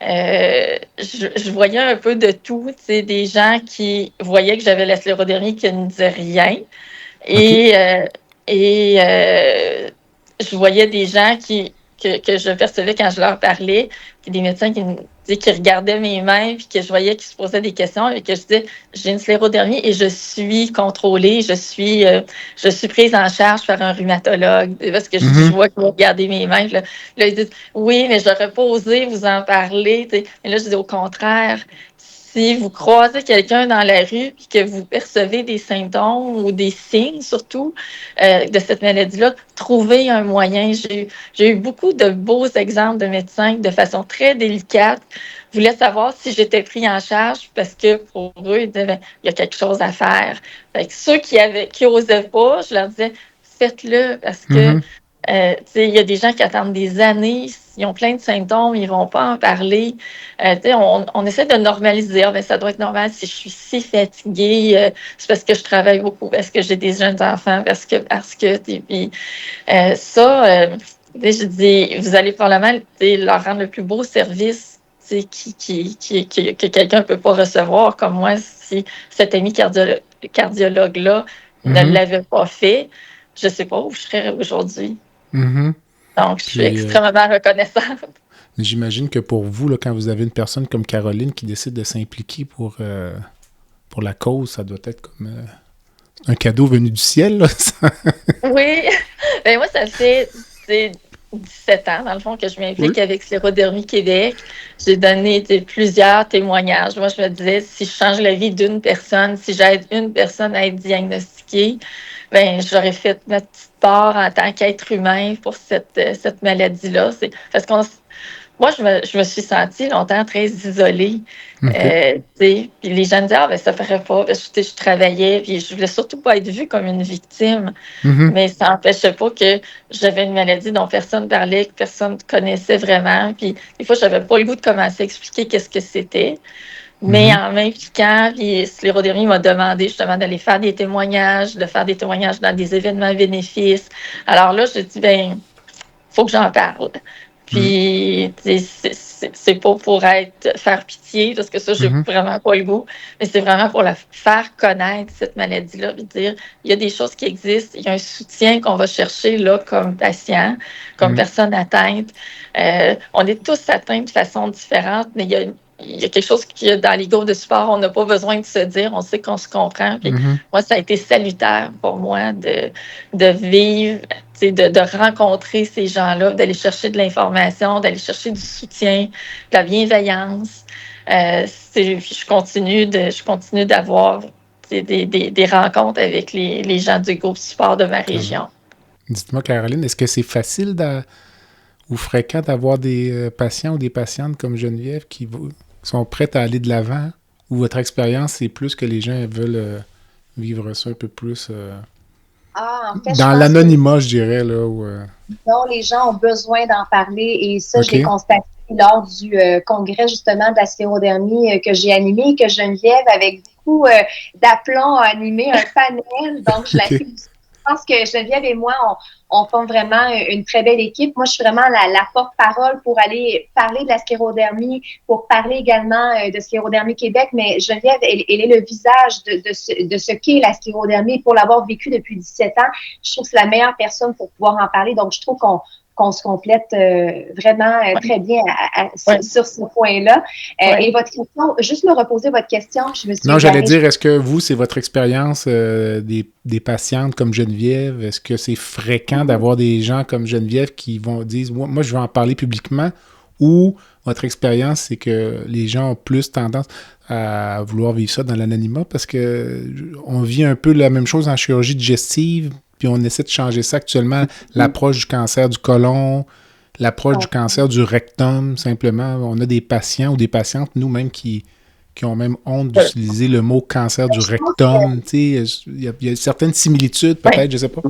F: je voyais un peu de tout, tu sais, des gens qui voyaient que j'avais la sclérodermie qui ne disaient rien.
B: OK.
F: Et, je voyais des gens que je percevais quand je leur parlais, puis des médecins qui regardaient mes mains, puis que je voyais qu'ils se posaient des questions, et que je disais, j'ai une sclérodermie et je suis contrôlée, je suis prise en charge par un rhumatologue, parce que je
B: Mhm.
F: vois qu'ils vont regarder mes mains. Là, ils disent, oui, mais j'aurais pas osé vous en parler. Tu sais. Et là, je dis, au contraire, si vous croisez quelqu'un dans la rue et que vous percevez des symptômes ou des signes, surtout, de cette maladie-là, trouvez un moyen. J'ai eu beaucoup de beaux exemples de médecins de façon très délicate. Voulaient savoir si j'étais pris en charge parce que pour eux, ils disaient, ben, il y a quelque chose à faire. Fait que ceux qui osaient pas, je leur disais, faites-le parce que
B: Mhm.
F: tu sais, il y a des gens qui attendent des années, ils ont plein de symptômes, ils ne vont pas en parler. Tu sais, on essaie de normaliser. Ah, ben, ça doit être normal si je suis si fatiguée, c'est parce que je travaille beaucoup, parce que j'ai des jeunes enfants, puis, ça, tu sais, je dis, vous allez probablement tu sais, leur rendre le plus beau service tu sais, que quelqu'un ne peut pas recevoir, comme moi, si cet ami cardiologue-là ne
B: Mhm.
F: l'avait pas fait, je ne sais pas où je serais aujourd'hui.
B: Mhm.
F: Donc, je suis
B: Puis,
F: extrêmement reconnaissante.
B: J'imagine que pour vous, là, quand vous avez une personne comme Caroline qui décide de s'impliquer pour la cause, ça doit être comme un cadeau venu du ciel, là.
F: Oui, ben moi, ça fait 17 ans, dans le fond, que je m'implique avec Sclérodermie Québec. J'ai donné plusieurs témoignages. Moi, je me disais, si je change la vie d'une personne, si j'aide une personne à être diagnostiquée, ben j'aurais fait ma petite part en tant qu'être humain pour cette maladie-là. C'est parce qu'on moi, je me suis sentie longtemps très isolée. Tu sais, puis les gens me disaient, ah, ben, ça ferait pas. Ben, je travaillais, puis je voulais surtout pas être vue comme une victime. Mais ça n'empêchait pas que j'avais une maladie dont personne parlait, que personne connaissait vraiment. Puis des fois, j'avais pas le goût de commencer à expliquer qu'est-ce que c'était. Mais en m'impliquant, puis Sclérodermie m'a demandé justement d'aller faire des témoignages, de faire des témoignages dans des événements bénéfices. Alors là, je dis, ben, faut que j'en parle. Puis, c'est pas pour faire pitié, parce que ça, j'ai vraiment pas le goût, mais c'est vraiment pour la faire connaître, cette maladie-là, puis dire, il y a des choses qui existent, il y a un soutien qu'on va chercher là comme patient, comme personne atteinte. On est tous atteints de façon différente, mais il y a quelque chose qui, dans les groupes de support, on n'a pas besoin de se dire, on sait qu'on se comprend. Puis moi, ça a été salutaire pour moi de vivre, de rencontrer ces gens-là, d'aller chercher de l'information, d'aller chercher du soutien, de la bienveillance. Je continue d'avoir des rencontres avec les gens du groupe support de ma région.
B: Dites-moi, Caroline, est-ce que c'est facile ou fréquent d'avoir des patients ou des patientes comme Geneviève qui sont prêtes à aller de l'avant, ou votre expérience, c'est plus que les gens veulent vivre ça un peu plus
C: En fait,
B: dans l'anonymat, je dirais, là.
C: Non, les gens ont besoin d'en parler et ça, je l'ai constaté lors du congrès, justement, de la sclérodermie que j'ai animé, que Geneviève, avec beaucoup d'aplomb, a animé un panel. Donc, je la félicite. Je pense que Geneviève et moi, on forme vraiment une très belle équipe. Moi, je suis vraiment la porte-parole pour aller parler de la sclérodermie, pour parler également de Sclérodermie Québec, mais Geneviève, elle est le visage de ce qu'est la sclérodermie. Pour l'avoir vécu depuis 17 ans, je trouve que c'est la meilleure personne pour pouvoir en parler. Donc, je trouve qu'on se complète vraiment très bien sur ce point-là. Et votre question, juste me reposer votre question.
B: Non, j'allais dire, est-ce que vous, c'est votre expérience des patientes comme Geneviève? Est-ce que c'est fréquent d'avoir des gens comme Geneviève qui vont dire, moi, je vais en parler publiquement, ou votre expérience, c'est que les gens ont plus tendance à vouloir vivre ça dans l'anonymat parce qu'on vit un peu la même chose en chirurgie digestive, puis on essaie de changer ça actuellement, l'approche du cancer du côlon, l'approche du cancer du rectum, simplement. On a des patients ou des patientes, nous-mêmes, qui ont même honte d'utiliser le mot cancer du rectum. Il y a certaines similitudes, peut-être, je ne sais pas.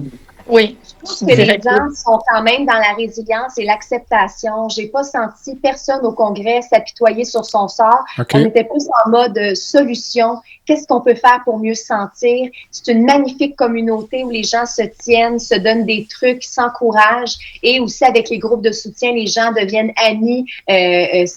C: Oui. Je pense que les gens sont quand même dans la résilience et l'acceptation. J'ai pas senti personne au Congrès s'apitoyer sur son sort. On était plus en mode solution. Qu'est-ce qu'on peut faire pour mieux se sentir? C'est une magnifique communauté où les gens se tiennent, se donnent des trucs, s'encouragent, et aussi avec les groupes de soutien, les gens deviennent amis,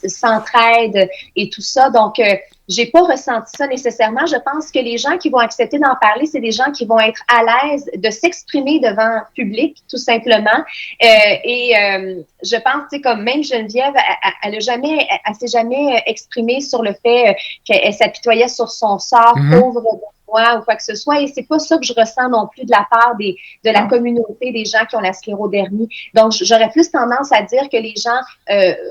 C: s'entraident et tout ça. Donc, j'ai pas ressenti ça nécessairement. Je pense que les gens qui vont accepter d'en parler, c'est des gens qui vont être à l'aise de s'exprimer devant public, tout simplement. Je pense, tu sais, comme même Geneviève, elle s'est jamais exprimée sur le fait qu'elle s'apitoyait sur son sort, pauvre de moi ou quoi que ce soit. Et c'est pas ça que je ressens non plus de la part de la communauté des gens qui ont la sclérodermie. Donc, j'aurais plus tendance à dire que les gens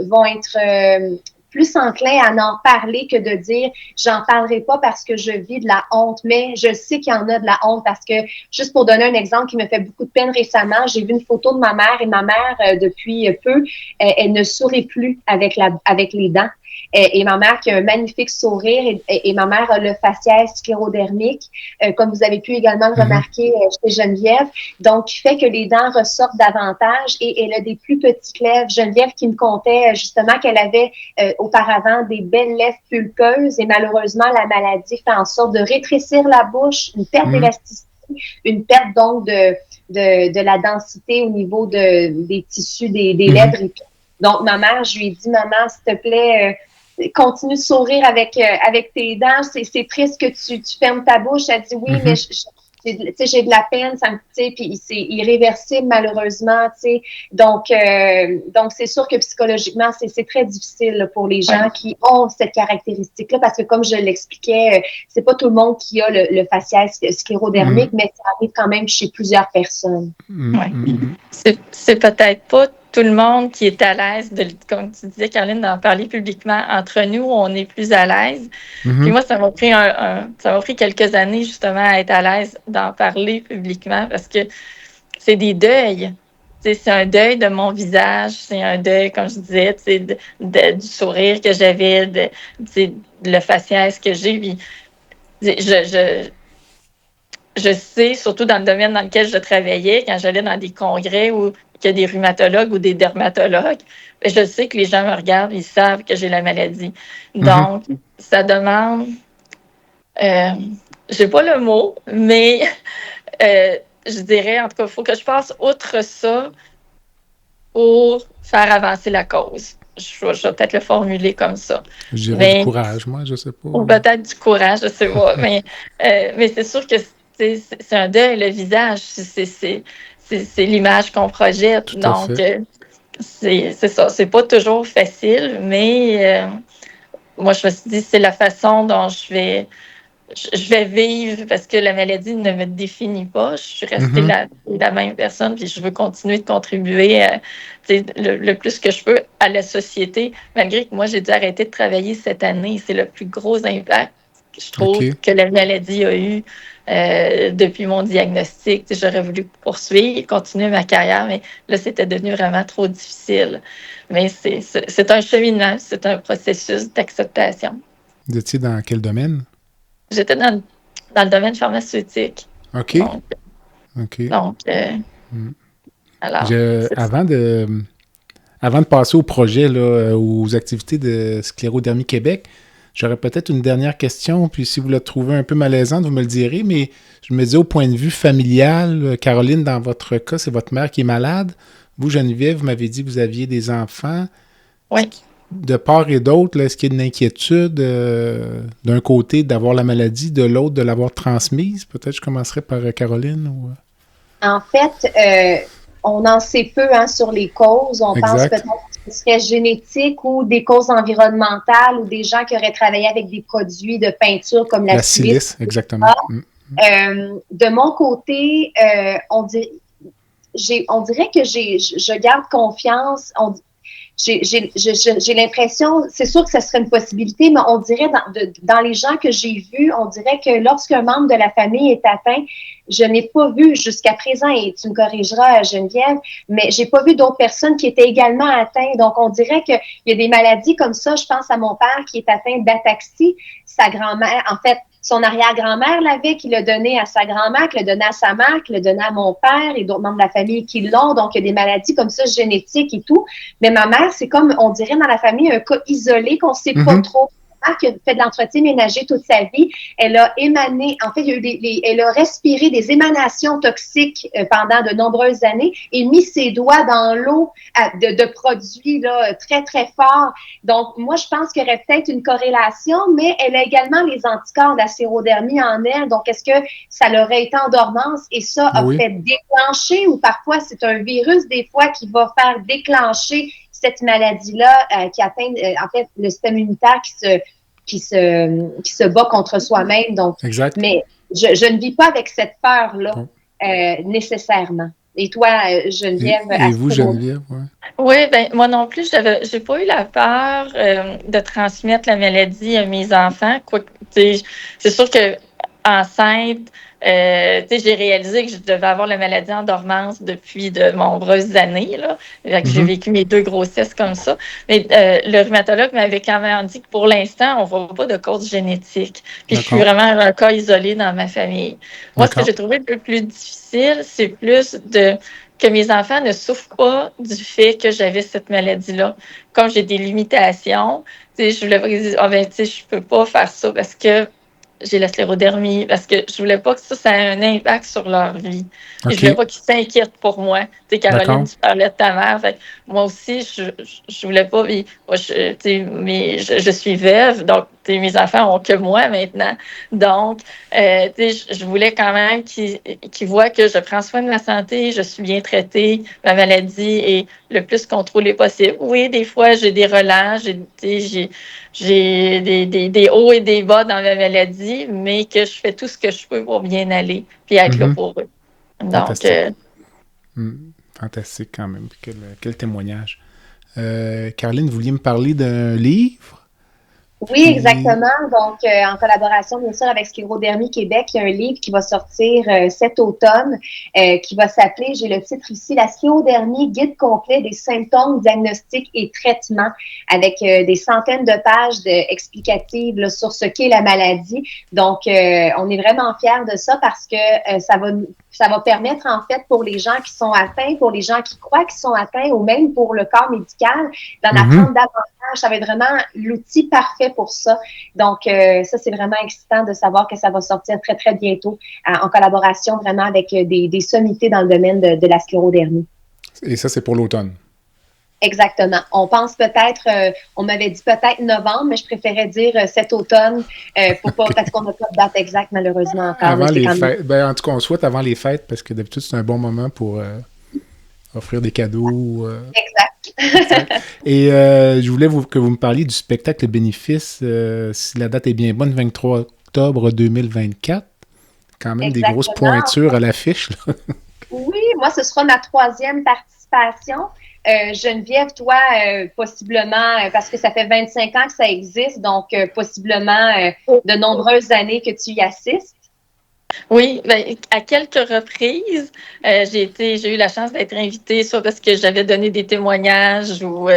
C: vont être plus enclin à n'en parler que de dire « j'en parlerai pas parce que je vis de la honte ». Mais je sais qu'il y en a de la honte parce que, juste pour donner un exemple qui me fait beaucoup de peine récemment, j'ai vu une photo de ma mère et ma mère, depuis peu, elle ne sourit plus avec les dents. Et ma mère qui a un magnifique sourire et ma mère a le faciès sclérodermique, comme vous avez pu également le remarquer chez Geneviève, donc qui fait que les dents ressortent davantage et elle a des plus petites lèvres. Geneviève qui me contait justement qu'elle avait auparavant des belles lèvres pulpeuses et malheureusement la maladie fait en sorte de rétrécir la bouche, une perte d'élasticité, une perte donc de la densité au niveau des tissus des lèvres et tout. Donc ma mère, je lui ai dit « Maman, s'il te plaît, continue de sourire avec tes dents. C'est triste que tu fermes ta bouche. » Elle dit « Oui, mais j'ai de la peine, puis c'est irréversible malheureusement, donc c'est sûr que psychologiquement, c'est très difficile là, pour les gens qui ont cette caractéristique-là, parce que comme je l'expliquais, c'est pas tout le monde qui a le faciès sclérodermique, mais ça arrive quand même chez plusieurs personnes.
F: C'est peut-être pas tout le monde qui est à l'aise, comme tu disais, Caroline, d'en parler publiquement. Entre nous, on est plus à l'aise. Puis moi, ça m'a pris quelques années, justement, à être à l'aise d'en parler publiquement parce que c'est des deuils. C'est un deuil de mon visage, c'est un deuil, comme je disais, du sourire que j'avais, le faciès que j'ai. Puis, je sais, surtout dans le domaine dans lequel je travaillais, quand j'allais dans des congrès où il y a des rhumatologues ou des dermatologues, je sais que les gens me regardent, ils savent que j'ai la maladie. Donc, ça demande, j'ai pas le mot, mais je dirais, en tout cas, il faut que je passe outre ça pour faire avancer la cause. Je vais peut-être le formuler comme ça.
B: Je dirais du courage, moi, je sais pas.
F: Ou peut-être du courage, je sais pas. mais c'est sûr que c'est un deuil, le visage, c'est l'image qu'on projette.
B: Tout à
F: Donc,
B: fait.
F: c'est ça. C'est pas toujours facile, mais moi, je me suis dit, c'est la façon dont je vais vivre parce que la maladie ne me définit pas. Je suis restée la même personne, puis je veux continuer de contribuer le plus que je peux à la société, malgré que moi, j'ai dû arrêter de travailler cette année. C'est le plus gros impact, je trouve, que la maladie a eu depuis mon diagnostic. J'aurais voulu poursuivre, continuer ma carrière, mais là, c'était devenu vraiment trop difficile. Mais c'est un cheminement, c'est un processus d'acceptation.
B: Vous étiez dans quel domaine?
F: J'étais dans le domaine pharmaceutique.
B: OK.
F: Donc, alors...
B: Avant de passer au projet, là, aux activités de Sclérodermie Québec, j'aurais peut-être une dernière question, puis si vous la trouvez un peu malaisante, vous me le direz, mais je me dis au point de vue familial, Caroline, dans votre cas, c'est votre mère qui est malade. Vous, Geneviève, vous m'avez dit que vous aviez des enfants.
F: Oui.
B: De part et d'autre, là, est-ce qu'il y a une inquiétude d'un côté d'avoir la maladie, de l'autre de l'avoir transmise? Peut-être je commencerai par Caroline. Ou...
C: En fait, on en sait peu sur les causes. On pense peut-être que ce serait génétique ou des causes environnementales ou des gens qui auraient travaillé avec des produits de peinture comme la silice.
B: Exactement.
C: De mon côté, on dirait que je garde confiance. J'ai l'impression, c'est sûr que ce serait une possibilité, mais on dirait dans les gens que j'ai vus, on dirait que lorsqu'un membre de la famille est atteint, je n'ai pas vu jusqu'à présent, et tu me corrigeras, Geneviève, mais j'ai pas vu d'autres personnes qui étaient également atteintes. Donc, on dirait qu'il y a des maladies comme ça. Je pense à mon père qui est atteint d'ataxie. Sa grand-mère, en fait, son arrière-grand-mère l'avait, qui l'a donné à sa grand-mère, qui l'a donné à sa mère, qui l'a donné à mon père et d'autres membres de la famille qui l'ont. Donc, il y a des maladies comme ça, génétiques et tout. Mais ma mère, c'est comme, on dirait dans la famille, un cas isolé qu'on ne sait pas trop. Qui a fait de l'entretien ménager toute sa vie, elle a émané, en fait, elle a respiré des émanations toxiques pendant de nombreuses années et mis ses doigts dans l'eau de produits là, très, très forts. Donc, moi, je pense qu'il y aurait peut-être une corrélation, mais elle a également les anticorps de la sclérodermie en elle. Donc, est-ce que ça l'aurait été en dormance et ça a fait déclencher ou parfois c'est un virus des fois qui va faire déclencher cette maladie-là qui atteint en fait le système immunitaire qui se bat contre soi-même. Donc, mais je ne vis pas avec cette peur-là nécessairement. Et toi, Geneviève?
B: Et vous, Geneviève?
F: Oui, ben moi non plus, j'ai pas eu la peur de transmettre la maladie à mes enfants. C'est sûr que enceinte, j'ai réalisé que je devais avoir la maladie en dormance depuis de nombreuses années. Là. J'ai vécu mes 2 grossesses comme ça. Mais le rhumatologue m'avait quand même dit que pour l'instant, on ne voit pas de cause génétique. Puis je suis vraiment un cas isolé dans ma famille. Moi, ce que j'ai trouvé le peu plus difficile, c'est plus que mes enfants ne souffrent pas du fait que j'avais cette maladie-là. Comme j'ai des limitations, je voulais pas dire, je peux pas faire ça parce que j'ai la sclérodermie, parce que je voulais pas que ça ait un impact sur leur vie. Et je voulais pas qu'ils s'inquiètent pour moi. Tu sais, Caroline, tu parlais de ta mère. Fait moi aussi, je voulais pas. Mais je suis veuve, donc mes enfants ont que moi maintenant. Donc, je voulais quand même qu'ils voient que je prends soin de ma santé, je suis bien traitée, ma maladie est le plus contrôlée possible. Oui, des fois, j'ai des relents, j'ai des hauts et des bas dans ma maladie, mais que je fais tout ce que je peux pour bien aller puis être là pour eux. Donc,
B: fantastique. Fantastique quand même. Quel témoignage. Caroline, vous vouliez me parler d'un livre?
C: Oui, exactement. Donc, en collaboration, bien sûr, avec Sclérodermie Québec, il y a un livre qui va sortir cet automne qui va s'appeler, j'ai le titre ici, La sclérodermie, guide complet des symptômes, diagnostics et traitements, avec des centaines de pages explicatives là, sur ce qu'est la maladie. Donc, on est vraiment fiers de ça parce que ça va permettre, en fait, pour les gens qui sont atteints, pour les gens qui croient qu'ils sont atteints ou même pour le corps médical, d'en apprendre davantage. Ça va être vraiment l'outil parfait pour ça. Donc, ça, c'est vraiment excitant de savoir que ça va sortir très, très bientôt en collaboration vraiment avec des sommités dans le domaine de la sclérodermie.
B: Et ça, c'est pour l'automne?
C: Exactement. On pense peut-être, on m'avait dit peut-être novembre, mais je préférais dire cet automne parce qu'on n'a pas de date exacte, malheureusement. Encore.
B: Avant les fêtes. Ben, en tout cas, on souhaite avant les fêtes parce que d'habitude, c'est un bon moment pour offrir des cadeaux.
C: Exact.
B: Et je voulais que vous me parliez du spectacle Bénéfice, si la date est bien bonne, 23 octobre 2024. Quand même
C: Exactement.
B: Des grosses pointures à l'affiche. Là.
C: Oui, moi, ce sera ma 3e participation. Geneviève, toi, possiblement, parce que ça fait 25 ans que ça existe, donc possiblement de nombreuses années que tu y assistes.
F: Oui, ben, à quelques reprises, j'ai eu la chance d'être invitée, soit parce que j'avais donné des témoignages ou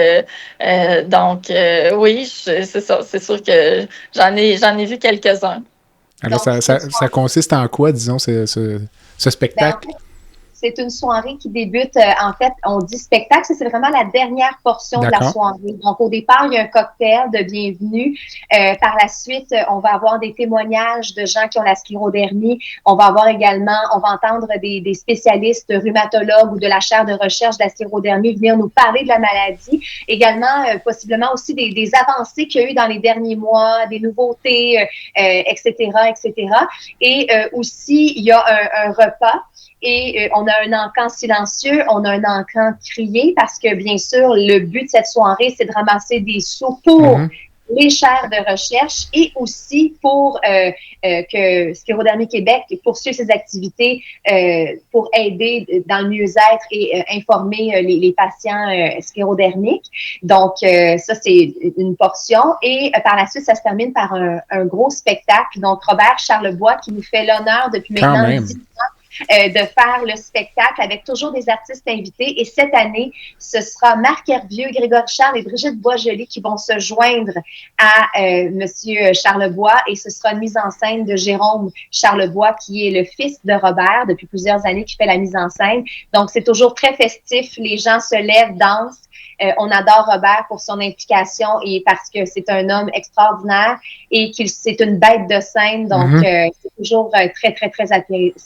F: donc oui, c'est sûr que j'en ai vu quelques-uns.
B: Alors,
C: donc,
B: ça consiste en quoi, disons, ce spectacle?
C: Ben, c'est une soirée qui débute, en fait, on dit spectacle, c'est vraiment la dernière portion de la soirée. Donc, au départ, il y a un cocktail de bienvenue. Par la suite, on va avoir des témoignages de gens qui ont la sclérodermie. On va entendre des spécialistes rhumatologues ou de la chaire de recherche de la sclérodermie venir nous parler de la maladie. Également, possiblement aussi des avancées qu'il y a eu dans les derniers mois, des nouveautés, etc., etc. Et aussi, il y a un repas. Et on a un encan silencieux, on a un encan crié parce que, bien sûr, le but de cette soirée, c'est de ramasser des sous pour les chaires de recherche et aussi pour que Sclérodermie Québec poursuive ses activités pour aider dans le mieux-être et informer les patients sclérodermiques. Donc, ça, c'est une portion. Et par la suite, ça se termine par un gros spectacle. Donc, Robert Charlebois qui nous fait l'honneur depuis maintenant 10 ans de faire le spectacle avec toujours des artistes invités. Et cette année, ce sera Marc Hervieux, Grégory Charles et Brigitte Boisjoli qui vont se joindre à Monsieur Charlebois. Et ce sera une mise en scène de Jérôme Charlebois, qui est le fils de Robert depuis plusieurs années, qui fait la mise en scène. Donc, c'est toujours très festif. Les gens se lèvent, dansent. On adore Robert pour son implication et parce que c'est un homme extraordinaire et c'est une bête de scène. Donc, c'est toujours très, très, très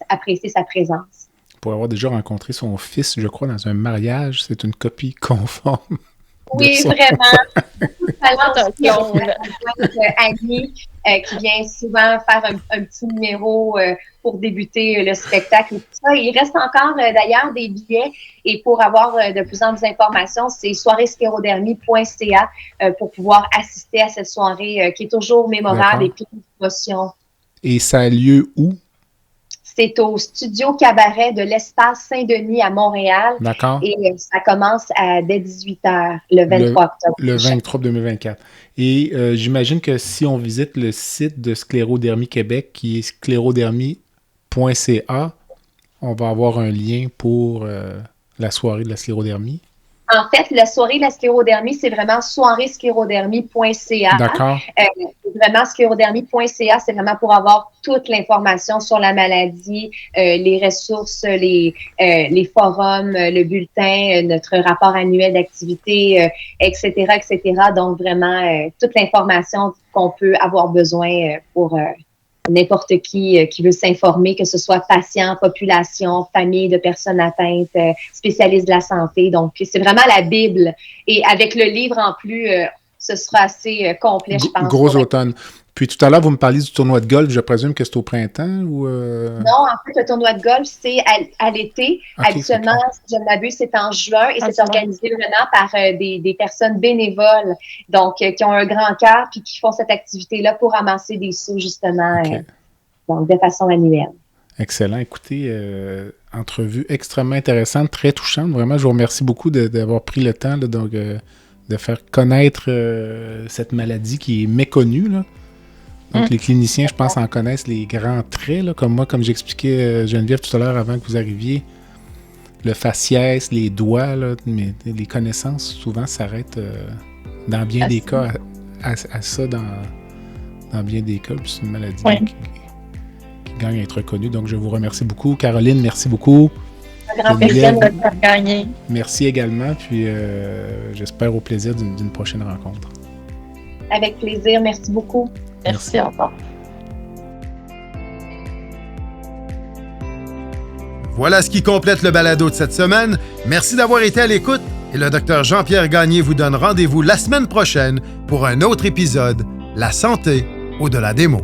C: apprécié sa présence.
B: Pour avoir déjà rencontré son fils, je crois, dans un mariage, c'est une copie conforme.
C: Oui, vraiment. Annie, qui vient souvent faire un petit numéro pour débuter le spectacle et tout ça. Il reste encore d'ailleurs des billets et pour avoir de plus en plus d'informations, c'est soireesclérodermie.ca pour pouvoir assister à cette soirée qui est toujours mémorable et pleine d'émotions.
B: Et ça a lieu où?
C: C'est au Studio Cabaret de l'Espace Saint-Denis à Montréal.
B: D'accord.
C: Et ça commence dès 18h, le 23 octobre.
B: Le 23 octobre 2024. Et j'imagine que si on visite le site de Sclérodermie Québec, qui est sclérodermie.ca, on va avoir un lien pour la soirée de la sclérodermie.
C: En fait, la soirée de la sclérodermie, c'est vraiment soireesclérodermie.ca.
B: D'accord.
C: Vraiment, sclérodermie.ca, c'est vraiment pour avoir toute l'information sur la maladie, les ressources, les forums, le bulletin, notre rapport annuel d'activité, etc., etc. Donc, vraiment, toute l'information qu'on peut avoir besoin pour n'importe qui veut s'informer, que ce soit patient, population, famille de personnes atteintes, spécialistes de la santé. Donc, c'est vraiment la Bible. Et avec le livre en plus, ce sera assez complet, je pense.
B: Gros automne. Puis tout à l'heure, vous me parliez du tournoi de golf. Je présume que c'est au printemps ou...
C: Non, en fait, le tournoi de golf, c'est à l'été.
B: Okay,
C: habituellement, si je ne m'abuse, c'est en juin et c'est organisé vraiment par des personnes bénévoles, donc qui ont un grand cœur puis qui font cette activité-là pour ramasser des sous, justement, donc de façon annuelle.
B: Excellent. Écoutez, entrevue extrêmement intéressante, très touchante. Vraiment, je vous remercie beaucoup d'avoir pris le temps là, donc, de faire connaître cette maladie qui est méconnue, là. Donc, les cliniciens, je pense, en connaissent les grands traits, là, comme moi, comme j'expliquais Geneviève tout à l'heure avant que vous arriviez. Le faciès, les doigts, là, mais les connaissances, souvent, s'arrêtent dans bien des cas à ça, dans bien des cas. Puis c'est une maladie qui gagne à être reconnue. Donc, je vous remercie beaucoup. Caroline, merci beaucoup.
F: Un grand plaisir de te faire gagner.
B: Merci également. Puis, j'espère au plaisir d'une prochaine rencontre.
C: Avec plaisir. Merci beaucoup.
F: Merci, au revoir.
A: Voilà ce qui complète le balado de cette semaine. Merci d'avoir été à l'écoute et le Dr Jean-Pierre Gagné vous donne rendez-vous la semaine prochaine pour un autre épisode, La santé au-delà des mots.